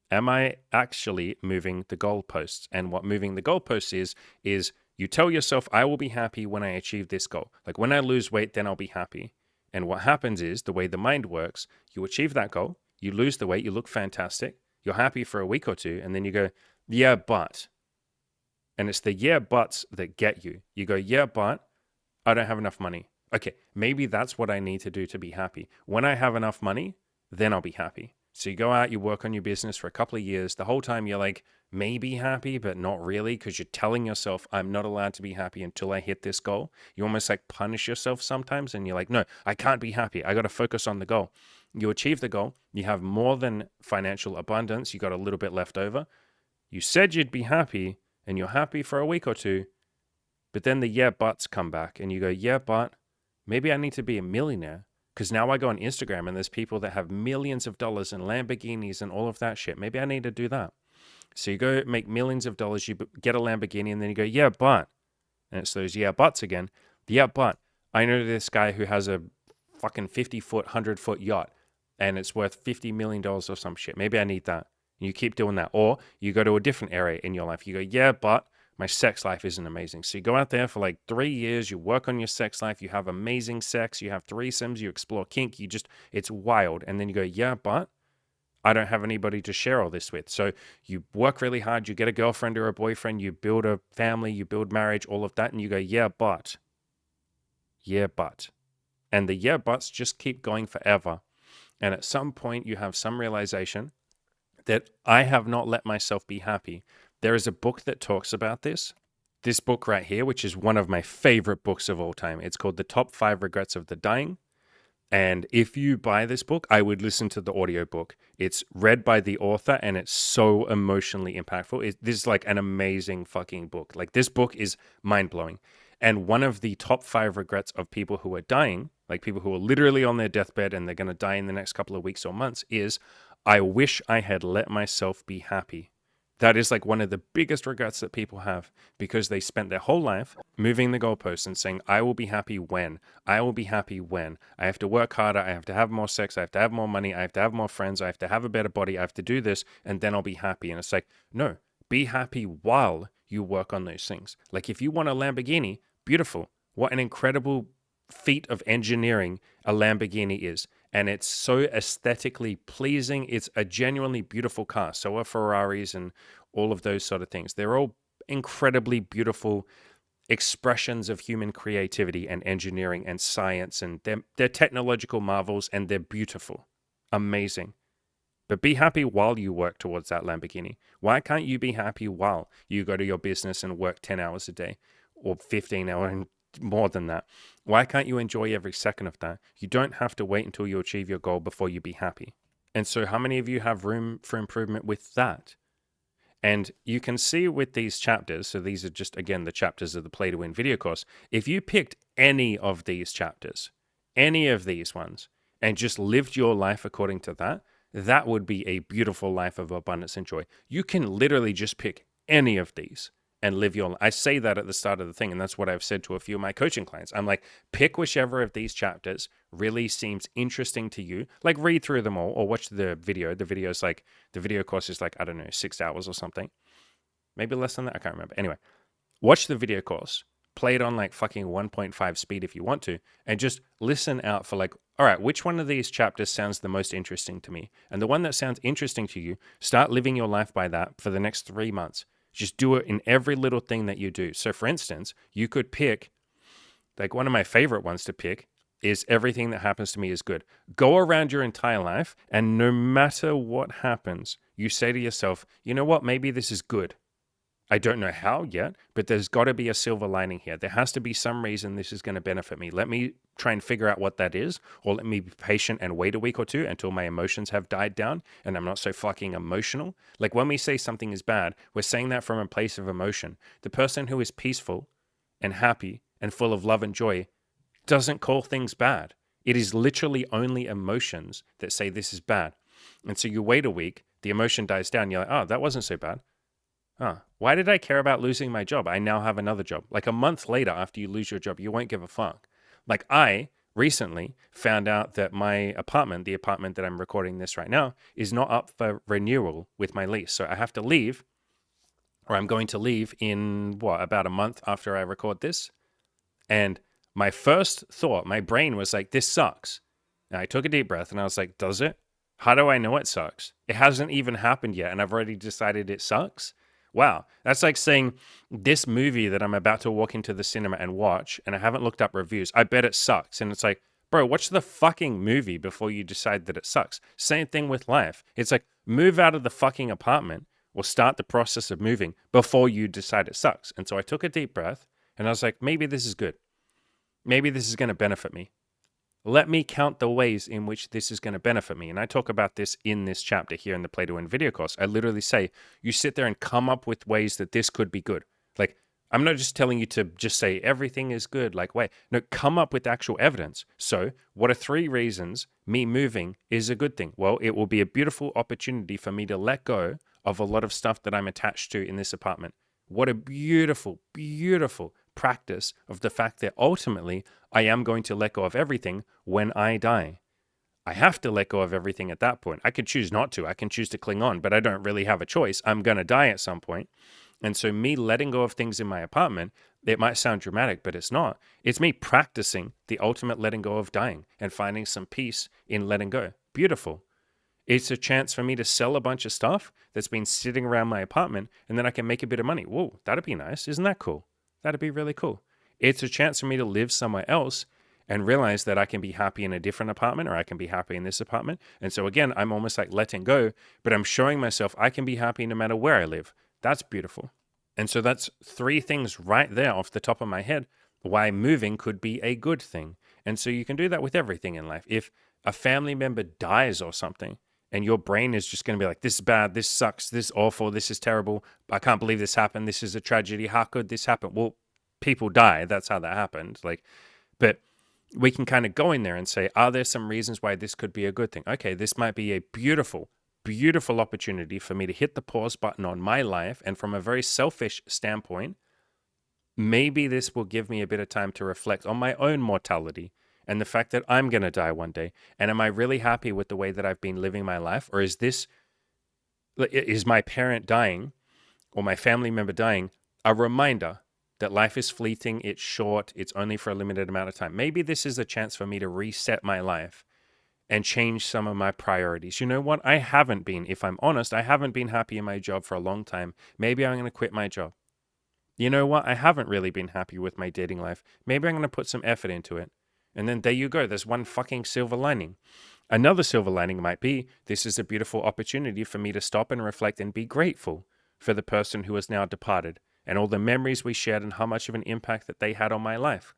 am I actually moving the goalposts? And what moving the goalposts is you tell yourself, I will be happy when I achieve this goal. Like when I lose weight, then I'll be happy. And what happens is, the way the mind works, you achieve that goal, you lose the weight, you look fantastic, you're happy for a week or two, and then you go, yeah, but. And it's the yeah, buts that get you. You go, yeah, but I don't have enough money. Okay, maybe that's what I need to do to be happy. When I have enough money, then I'll be happy. So you go out, you work on your business for a couple of years. The whole time you're like, maybe happy, but not really, because you're telling yourself, I'm not allowed to be happy until I hit this goal. You almost like punish yourself sometimes, and you're like, no, I can't be happy. I got to focus on the goal. You achieve the goal. You have more than financial abundance. You got a little bit left over. You said you'd be happy, and you're happy for a week or two. But then the yeah, buts come back, and you go, yeah, but maybe I need to be a millionaire, because now I go on Instagram and there's people that have millions of dollars and Lamborghinis and all of that shit. Maybe I need to do that. So you go make millions of dollars, you get a Lamborghini, and then you go, yeah, but, and it's those yeah, buts again. Yeah, but I know this guy who has a fucking 50-foot, 100-foot yacht, and it's worth $50 million or some shit. Maybe I need that. And you keep doing that. Or you go to a different area in your life. You go, yeah, but my sex life isn't amazing. So you go out there for like 3 years, you work on your sex life, you have amazing sex, you have threesomes, you explore kink, it's wild. And then you go, yeah, but I don't have anybody to share all this with. So you work really hard, you get a girlfriend or a boyfriend, you build a family, you build marriage, all of that. And you go, yeah, but. And the yeah, buts just keep going forever. And at some point you have some realization that I have not let myself be happy. There is a book that talks about this. This book right here, which is one of my favorite books of all time. It's called The Top 5 Regrets of the Dying. And if you buy this book, I would listen to the audiobook. It's read by the author and it's so emotionally impactful. This is like an amazing fucking book. Like this book is mind-blowing. And one of the top 5 regrets of people who are dying, like people who are literally on their deathbed and they're going to die in the next couple of weeks or months, is I wish I had let myself be happy. That is like one of the biggest regrets that people have, because they spent their whole life moving the goalposts and saying, I will be happy when, I will be happy when, I have to work harder, I have to have more sex, I have to have more money, I have to have more friends, I have to have a better body, I have to do this, and then I'll be happy. And it's like, no, be happy while you work on those things. Like if you want a Lamborghini, beautiful. What an incredible feat of engineering a Lamborghini is. And it's so aesthetically pleasing. It's a genuinely beautiful car. So are Ferraris and all of those sort of things. They're all incredibly beautiful expressions of human creativity and engineering and science. And they're technological marvels and they're beautiful. Amazing. But be happy while you work towards that Lamborghini. Why can't you be happy while you go to your business and work 10 hours a day or 15 hours and more than that? Why can't you enjoy every second of that? You don't have to wait until you achieve your goal before you be happy. And so how many of you have room for improvement with that? And you can see with these chapters, so these are just, again, the chapters of the Play to Win video course. If you picked any of these chapters, any of these ones, and just lived your life according to that, that would be a beautiful life of abundance and joy. You can literally just pick any of these and live your life. I say that at the start of the thing, and that's what I've said to a few of my coaching clients. I'm like, pick whichever of these chapters really seems interesting to you. Like read through them all or watch the video. The video course is like, I don't know, 6 hours or something. Maybe less than that. I can't remember. Anyway, watch the video course. Play it on like fucking 1.5 speed if you want to, and just listen out for like, all right, which one of these chapters sounds the most interesting to me? And the one that sounds interesting to you, start living your life by that for the next 3 months. Just do it in every little thing that you do. So for instance, you could pick, like one of my favorite ones to pick is everything that happens to me is good. Go around your entire life, and no matter what happens, you say to yourself, you know what, maybe this is good. I don't know how yet, but there's got to be a silver lining here. There has to be some reason this is going to benefit me. Let me try and figure out what that is, or let me be patient and wait a week or two until my emotions have died down and I'm not so fucking emotional. Like when we say something is bad, we're saying that from a place of emotion. The person who is peaceful and happy and full of love and joy doesn't call things bad. It is literally only emotions that say this is bad. And so you wait a week, the emotion dies down, you're like, oh, that wasn't so bad. Why did I care about losing my job? I now have another job. Like a month later, after you lose your job, you won't give a fuck. Like I recently found out that my apartment, the apartment that I'm recording this right now, is not up for renewal with my lease. So I have to leave, or I'm going to leave in about a month after I record this. And my first thought, my brain was like, this sucks. And I took a deep breath and I was like, does it? How do I know it sucks? It hasn't even happened yet and I've already decided it sucks. Wow, that's like saying this movie that I'm about to walk into the cinema and watch, and I haven't looked up reviews, I bet it sucks. And it's like, bro, watch the fucking movie before you decide that it sucks. Same thing with life. It's like, move out of the fucking apartment or start the process of moving before you decide it sucks. And so I took a deep breath and I was like, maybe this is good. Maybe this is going to benefit me. Let me count the ways in which this is going to benefit me. And I talk about this in this chapter here in the Play to Win video course. I literally say, you sit there and come up with ways that this could be good. Like, I'm not just telling you to just say everything is good, like, wait. No, come up with actual evidence. So what are 3 reasons me moving is a good thing? Well, it will be a beautiful opportunity for me to let go of a lot of stuff that I'm attached to in this apartment. What a beautiful, beautiful practice of the fact that ultimately I am going to let go of everything when I die. I have to let go of everything at that point. I could choose not to. I can choose to cling on, but I don't really have a choice. I'm going to die at some point. And so me letting go of things in my apartment, it might sound dramatic, but it's not. It's me practicing the ultimate letting go of dying and finding some peace in letting go. Beautiful. It's a chance for me to sell a bunch of stuff that's been sitting around my apartment, and then I can make a bit of money. Whoa, that'd be nice. Isn't that cool? That'd be really cool. It's a chance for me to live somewhere else and realize that I can be happy in a different apartment, or I can be happy in this apartment. And so again, I'm almost like letting go, but I'm showing myself I can be happy no matter where I live. That's beautiful. And so that's 3 things right there off the top of my head why moving could be a good thing. And so you can do that with everything in life. If a family member dies or something, and your brain is just going to be like, this is bad, this sucks, this is awful, this is terrible, I can't believe this happened, this is a tragedy, how could this happen? Well, people die, that's how that happened. But we can kind of go in there and say, are there some reasons why this could be a good thing? Okay, this might be a beautiful, beautiful opportunity for me to hit the pause button on my life. And from a very selfish standpoint, maybe this will give me a bit of time to reflect on my own mortality and the fact that I'm going to die one day. And am I really happy with the way that I've been living my life? Or is my parent dying or my family member dying a reminder that life is fleeting, it's short, it's only for a limited amount of time? Maybe this is a chance for me to reset my life and change some of my priorities. You know what? If I'm honest, I haven't been happy in my job for a long time. Maybe I'm going to quit my job. You know what? I haven't really been happy with my dating life. Maybe I'm going to put some effort into it. And then there you go. There's one fucking silver lining. Another silver lining might be, this is a beautiful opportunity for me to stop and reflect and be grateful for the person who has now departed and all the memories we shared and how much of an impact that they had on my life.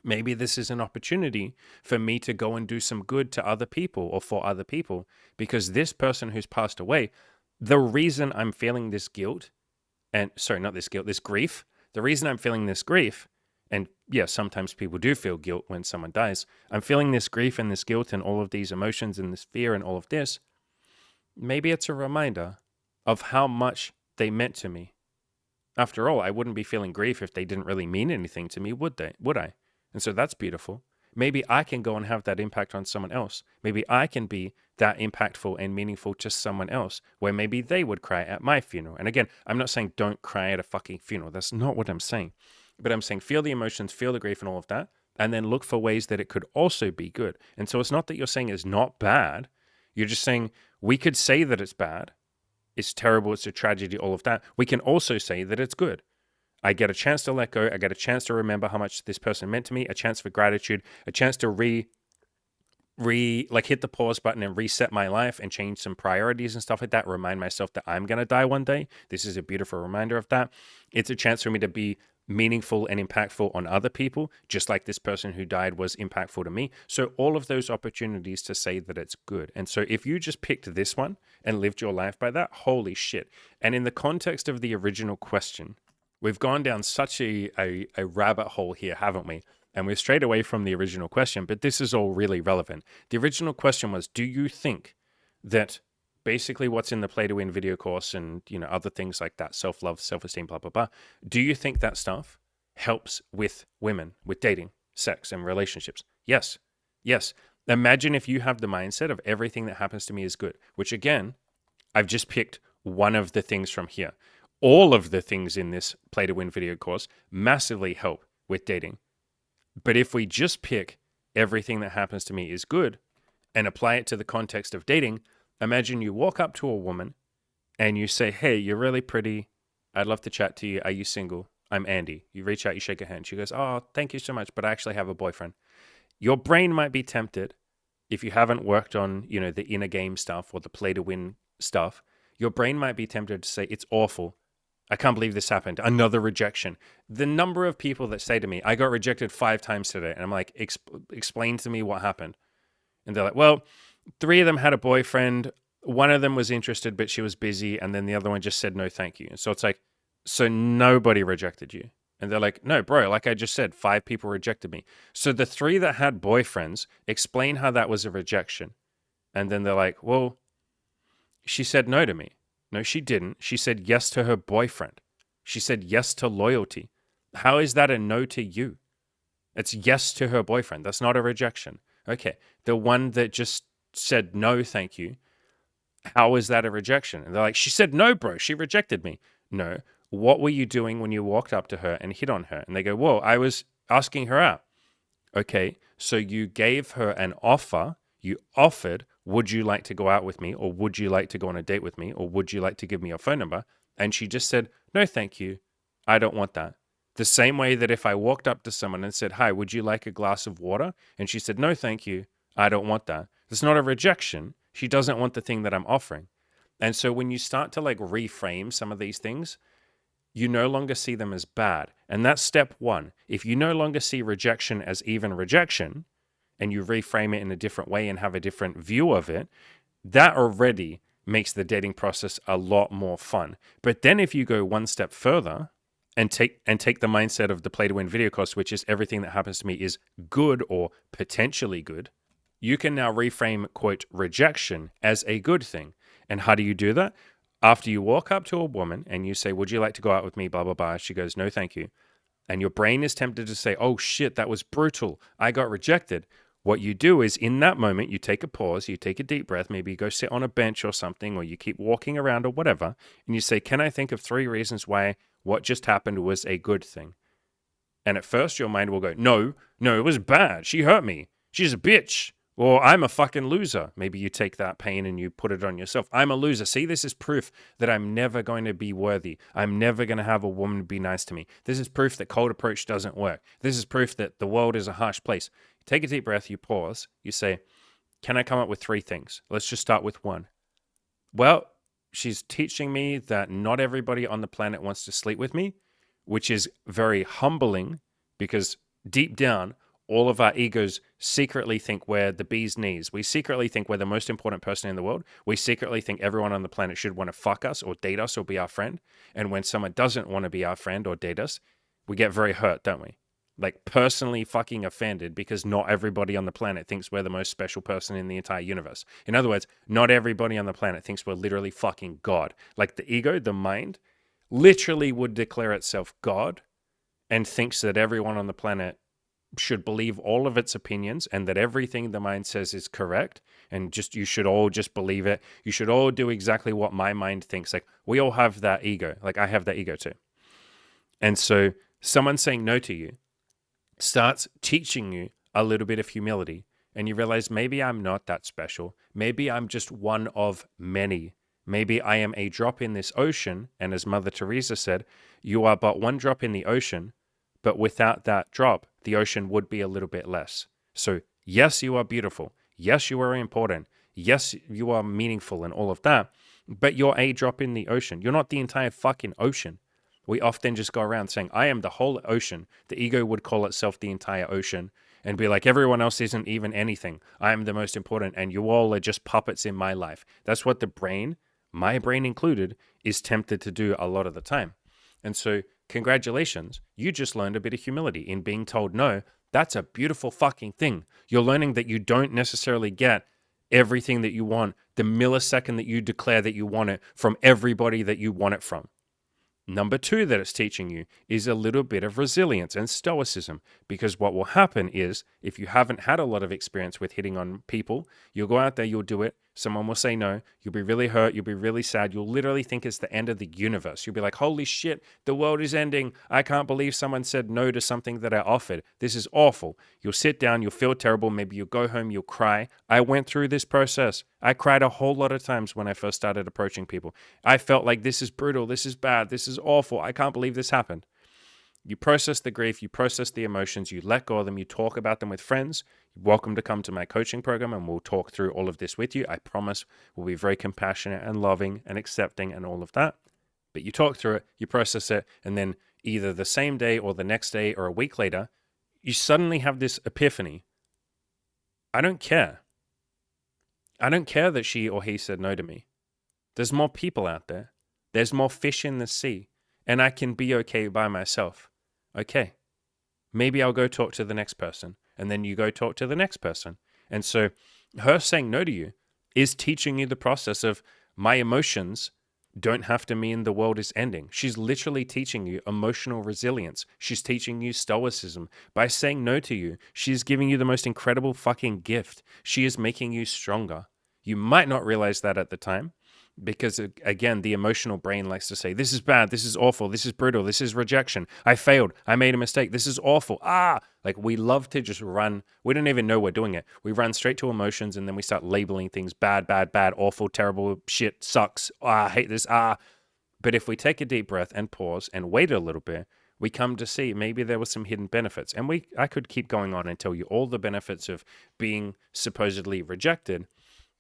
Maybe this is an opportunity for me to go and do some good to other people or for other people, because this person who's passed away, the reason I'm feeling this guilt, this grief, the reason I'm feeling this grief, and yeah, sometimes people do feel guilt when someone dies. I'm feeling this grief and this guilt and all of these emotions and this fear and all of this. Maybe it's a reminder of how much they meant to me. After all, I wouldn't be feeling grief if they didn't really mean anything to me, would I? And so that's beautiful. Maybe I can go and have that impact on someone else. Maybe I can be that impactful and meaningful to someone else, where maybe they would cry at my funeral. And again, I'm not saying don't cry at a fucking funeral. That's not what I'm saying. But I'm saying feel the emotions, feel the grief and all of that, and then look for ways that it could also be good. And so it's not that you're saying it's not bad. You're just saying we could say that it's bad, it's terrible, it's a tragedy, all of that. We can also say that it's good. I get a chance to let go. I get a chance to remember how much this person meant to me, a chance for gratitude, a chance to hit the pause button and reset my life and change some priorities and stuff like that. Remind myself that I'm going to die one day. This is a beautiful reminder of that. It's a chance for me to be meaningful and impactful on other people, just like this person who died was impactful to me. So all of those opportunities to say that it's good. And so if you just picked this one and lived your life by that, holy shit. And in the context of the original question, we've gone down such a rabbit hole here, haven't we? And we're strayed away from the original question, but this is all really relevant. The original question was, do you think that basically what's in the Play to Win video course and, other things like that, self-love, self-esteem, blah, blah, blah, do you think that stuff helps with women, with dating, sex, and relationships? Yes. Yes. Imagine if you have the mindset of everything that happens to me is good, which again, I've just picked one of the things from here. All of the things in this Play to Win video course massively help with dating. But if we just pick everything that happens to me is good and apply it to the context of dating, imagine you walk up to a woman and you say, hey, you're really pretty. I'd love to chat to you. Are you single? I'm Andy. You reach out, you shake her hand. She goes, oh, thank you so much, but I actually have a boyfriend. Your brain might be tempted, if you haven't worked on, the inner game stuff or the Play to Win stuff, your brain might be tempted to say, it's awful. I can't believe this happened. Another rejection. The number of people that say to me, I got rejected 5 times today. And I'm like, explain to me what happened. And they're like, well, 3 of them had a boyfriend. 1 of them was interested, but she was busy. And then the other one just said, no, thank you. So it's like, so nobody rejected you. And they're like, no, bro, like I just said, 5 people rejected me. So the 3 that had boyfriends, explain how that was a rejection. And then they're like, well, she said no to me. No, she didn't. She said yes to her boyfriend. She said yes to loyalty. How is that a no to you? It's yes to her boyfriend. That's not a rejection. Okay. The one that just said no, thank you. How is that a rejection? And they're like, she said no, bro. She rejected me. No. What were you doing when you walked up to her and hit on her? And they go, whoa, I was asking her out. Okay. So you gave her an offer. You offered, would you like to go out with me? Or would you like to go on a date with me? Or would you like to give me your phone number? And she just said, no, thank you. I don't want that. The same way that if I walked up to someone and said, hi, would you like a glass of water? And she said, no, thank you. I don't want that. It's not a rejection. She doesn't want the thing that I'm offering. And so when you start to reframe some of these things, you no longer see them as bad. And that's step 1. If you no longer see rejection as even rejection, and you reframe it in a different way and have a different view of it, that already makes the dating process a lot more fun. But then if you go one step further and take the mindset of the Play to Win video course, which is everything that happens to me is good or potentially good, you can now reframe, quote, rejection as a good thing. And how do you do that? After you walk up to a woman and you say, would you like to go out with me, blah, blah, blah. She goes, no, thank you. And your brain is tempted to say, oh shit, that was brutal. I got rejected. What you do is in that moment, you take a pause, you take a deep breath, maybe you go sit on a bench or something, or you keep walking around or whatever, and you say, can I think of 3 reasons why what just happened was a good thing? And at first your mind will go, no, it was bad. She hurt me. She's a bitch. Or I'm a fucking loser. Maybe you take that pain and you put it on yourself. I'm a loser. See, this is proof that I'm never going to be worthy. I'm never going to have a woman be nice to me. This is proof that cold approach doesn't work. This is proof that the world is a harsh place. Take a deep breath, you pause, you say, can I come up with 3 things? Let's just start with 1. Well, she's teaching me that not everybody on the planet wants to sleep with me, which is very humbling because deep down, all of our egos secretly think we're the bee's knees. We secretly think we're the most important person in the world. We secretly think everyone on the planet should want to fuck us or date us or be our friend. And when someone doesn't want to be our friend or date us, we get very hurt, don't we? Personally fucking offended because not everybody on the planet thinks we're the most special person in the entire universe. In other words, not everybody on the planet thinks we're literally fucking God. The ego, the mind, literally would declare itself God and thinks that everyone on the planet should believe all of its opinions and that everything the mind says is correct and you should all just believe it. You should all do exactly what my mind thinks. We all have that ego. I have that ego too. And so someone saying no to you starts teaching you a little bit of humility and you realize maybe I'm not that special. Maybe I'm just one of many. Maybe I am a drop in this ocean. And as Mother Teresa said, you are but one drop in the ocean, but without that drop, the ocean would be a little bit less. So yes, you are beautiful. Yes, you are important. Yes, you are meaningful and all of that, but you're a drop in the ocean. You're not the entire fucking ocean. We often just go around saying, I am the whole ocean. The ego would call itself the entire ocean and be like, everyone else isn't even anything. I am the most important, and you all are just puppets in my life. That's what the brain, my brain included, is tempted to do a lot of the time. And so, congratulations, you just learned a bit of humility in being told no. That's a beautiful fucking thing. You're learning that you don't necessarily get everything that you want the millisecond that you declare that you want it from everybody that you want it from. Number two that it's teaching you is a little bit of resilience and stoicism, because what will happen is if you haven't had a lot of experience with hitting on people, you'll go out there, you'll do it. Someone will say no. You'll be really hurt. You'll be really sad. You'll literally think it's the end of the universe. You'll be like, holy shit, the world is ending. I can't believe someone said no to something that I offered. This is awful. You'll sit down. You'll feel terrible. Maybe you'll go home. You'll cry. I went through this process. I cried a whole lot of times when I first started approaching people. I felt like this is brutal. This is bad. This is awful. I can't believe this happened. You process the grief, you process the emotions, you let go of them, you talk about them with friends. You're welcome to come to my coaching program and we'll talk through all of this with you. I promise we'll be very compassionate and loving and accepting and all of that. But you talk through it, you process it, and then either the same day or the next day or a week later, you suddenly have this epiphany. I don't care. I don't care that she or he said no to me. There's more people out there. There's more fish in the sea. And I can be okay by myself. Okay, maybe I'll go talk to the next person. And then you go talk to the next person. And so her saying no to you is teaching you the process of my emotions don't have to mean the world is ending. She's literally teaching you emotional resilience. She's teaching you stoicism. By saying no to you, she's giving you the most incredible fucking gift. She is making you stronger. You might not realize that at the time, because again, the emotional brain likes to say, this is bad, this is awful, this is brutal, this is rejection, I failed, I made a mistake, this is awful, like we love to just run, we don't even know we're doing it. We run straight to emotions and then we start labeling things bad, bad, bad, awful, terrible, shit, sucks, I hate this, But if we take a deep breath and pause and wait a little bit, we come to see maybe there were some hidden benefits. And I could keep going on and tell you all the benefits of being supposedly rejected.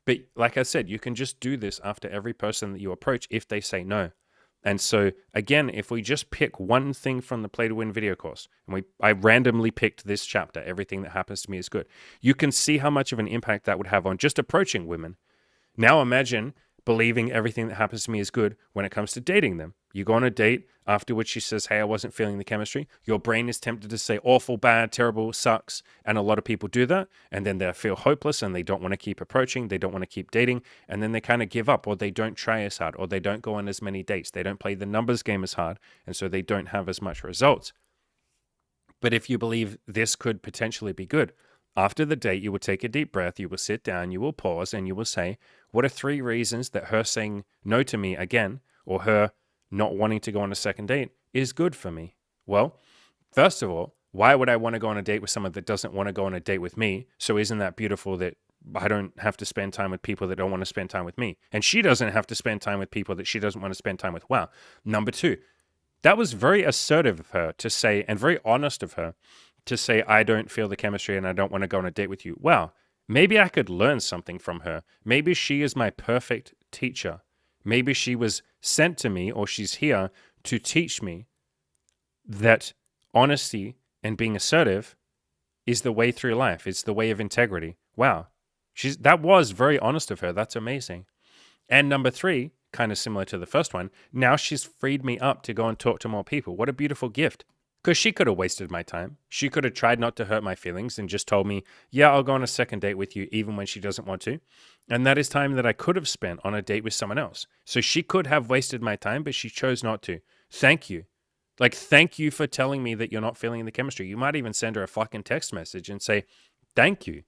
But like I said, you can just do this after every person that you approach if they say no. And so again, if we just pick one thing from the Play to Win video course, and I randomly picked this chapter, everything that happens to me is good, you can see how much of an impact that would have on just approaching women. Now imagine believing everything that happens to me is good when it comes to dating them. You go on a date, after which she says, hey, I wasn't feeling the chemistry. Your brain is tempted to say awful, bad, terrible, sucks. And a lot of people do that. And then they feel hopeless and they don't want to keep approaching. They don't want to keep dating. And then they kind of give up, or they don't try as hard, or they don't go on as many dates. They don't play the numbers game as hard. And so they don't have as much results. But if you believe this could potentially be good, after the date, you will take a deep breath, you will sit down, you will pause, and you will say, what are 3 reasons that her saying no to me again, or her not wanting to go on a second date, is good for me? Well, first of all, why would I want to go on a date with someone that doesn't want to go on a date with me? So isn't that beautiful that I don't have to spend time with people that don't want to spend time with me? And she doesn't have to spend time with people that she doesn't want to spend time with. Wow. Number 2, that was very assertive of her to say, and very honest of her to say, I don't feel the chemistry and I don't want to go on a date with you. Wow, maybe I could learn something from her. Maybe she is my perfect teacher. Maybe she was sent to me, or she's here to teach me that honesty and being assertive is the way through life. It's the way of integrity. Wow, that was very honest of her. That's amazing. And number 3, kind of similar to the first one, now she's freed me up to go and talk to more people. What a beautiful gift. Because she could have wasted my time. She could have tried not to hurt my feelings and just told me, yeah, I'll go on a second date with you even when she doesn't want to. And that is time that I could have spent on a date with someone else. So she could have wasted my time, but she chose not to. Thank you. Like, thank you for telling me that you're not feeling the chemistry. You might even send her a fucking text message and say, thank you.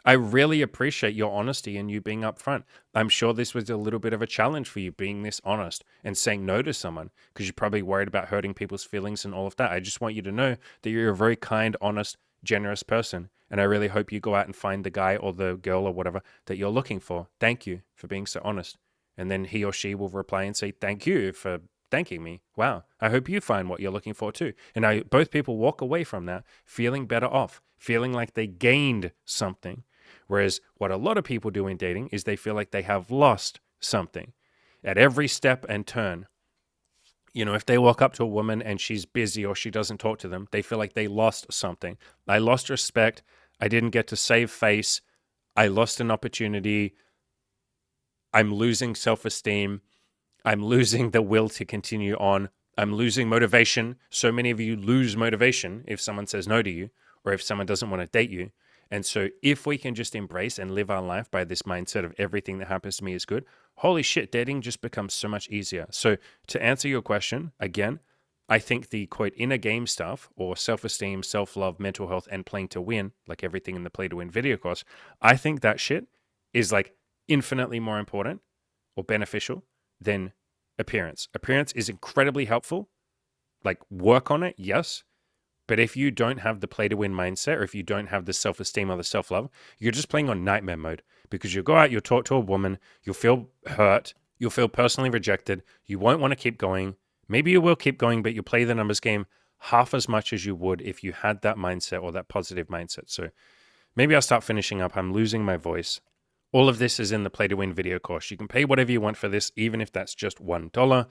I really appreciate your honesty and you being upfront. I'm sure this was a little bit of a challenge for you, being this honest and saying no to someone, because you're probably worried about hurting people's feelings and all of that. I just want you to know that you're a very kind, honest, generous person. And I really hope you go out and find the guy or the girl or whatever that you're looking for. Thank you for being so honest. And then he or she will reply and say, thank you for thanking me. Wow. I hope you find what you're looking for too. And now both people walk away from that feeling better off, feeling like they gained something. Whereas what a lot of people do in dating is they feel like they have lost something at every step and turn. You know, if they walk up to a woman and she's busy or she doesn't talk to them, they feel like they lost something. I lost respect. I didn't get to save face. I lost an opportunity. I'm losing self-esteem. I'm losing the will to continue on. I'm losing motivation. So many of you lose motivation if someone says no to you or if someone doesn't want to date you. And so if we can just embrace and live our life by this mindset of everything that happens to me is good, holy shit, dating just becomes so much easier. So to answer your question, again, I think the quote inner game stuff or self-esteem, self-love, mental health, and playing to win, like everything in the play to win video course, I think that shit is like infinitely more important or beneficial than appearance. Appearance is incredibly helpful. Like work on it, yes. But if you don't have the play to win mindset, or if you don't have the self-esteem or the self-love, you're just playing on nightmare mode because you'll go out, you'll talk to a woman, you'll feel hurt, you'll feel personally rejected, you won't want to keep going. Maybe you will keep going, but you play the numbers game half as much as you would if you had that mindset or that positive mindset. So maybe I'll start finishing up. I'm losing my voice. All of this is in the Play to Win video course. You can pay whatever you want for this, even if that's just $1,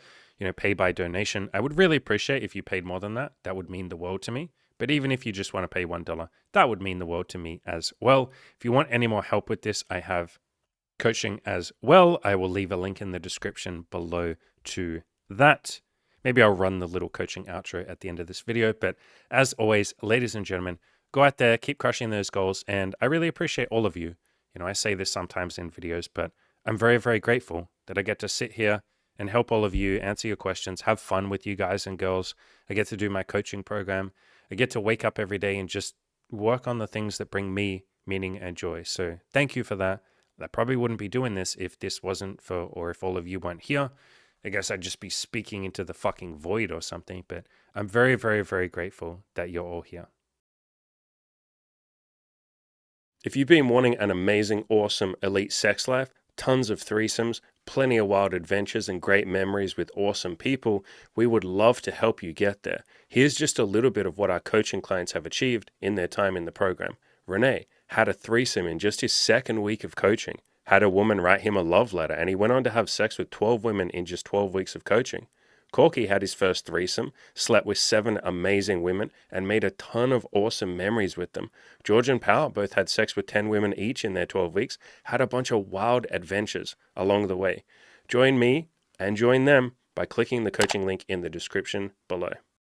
pay by donation. I would really appreciate if you paid more than that. That would mean the world to me. But even if you just want to pay $1, that would mean the world to me as well. If you want any more help with this, I have coaching as well. I will leave a link in the description below to that. Maybe I'll run the little coaching outro at the end of this video. But as always, ladies and gentlemen, go out there, keep crushing those goals. And I really appreciate all of you. I say this sometimes in videos, but I'm very, very grateful that I get to sit here and help all of you, answer your questions, have fun with you guys and girls. I get to do my coaching program. I get to wake up every day and just work on the things that bring me meaning and joy. So thank you for that. I probably wouldn't be doing this if this wasn't for, or if all of you weren't here. I guess I'd just be speaking into the fucking void or something, but I'm very, very, very grateful that you're all here. If you've been wanting an amazing, awesome, elite sex life, tons of threesomes, plenty of wild adventures, and great memories with awesome people, we would love to help you get there. Here's just a little bit of what our coaching clients have achieved in their time in the program. Renee had a threesome in just his second week of coaching, had a woman write him a love letter, and he went on to have sex with 12 women in just 12 weeks of coaching. Corky had his first threesome, slept with 7 amazing women, and made a ton of awesome memories with them. George and Power both had sex with 10 women each in their 12 weeks, had a bunch of wild adventures along the way. Join me and join them by clicking the coaching link in the description below.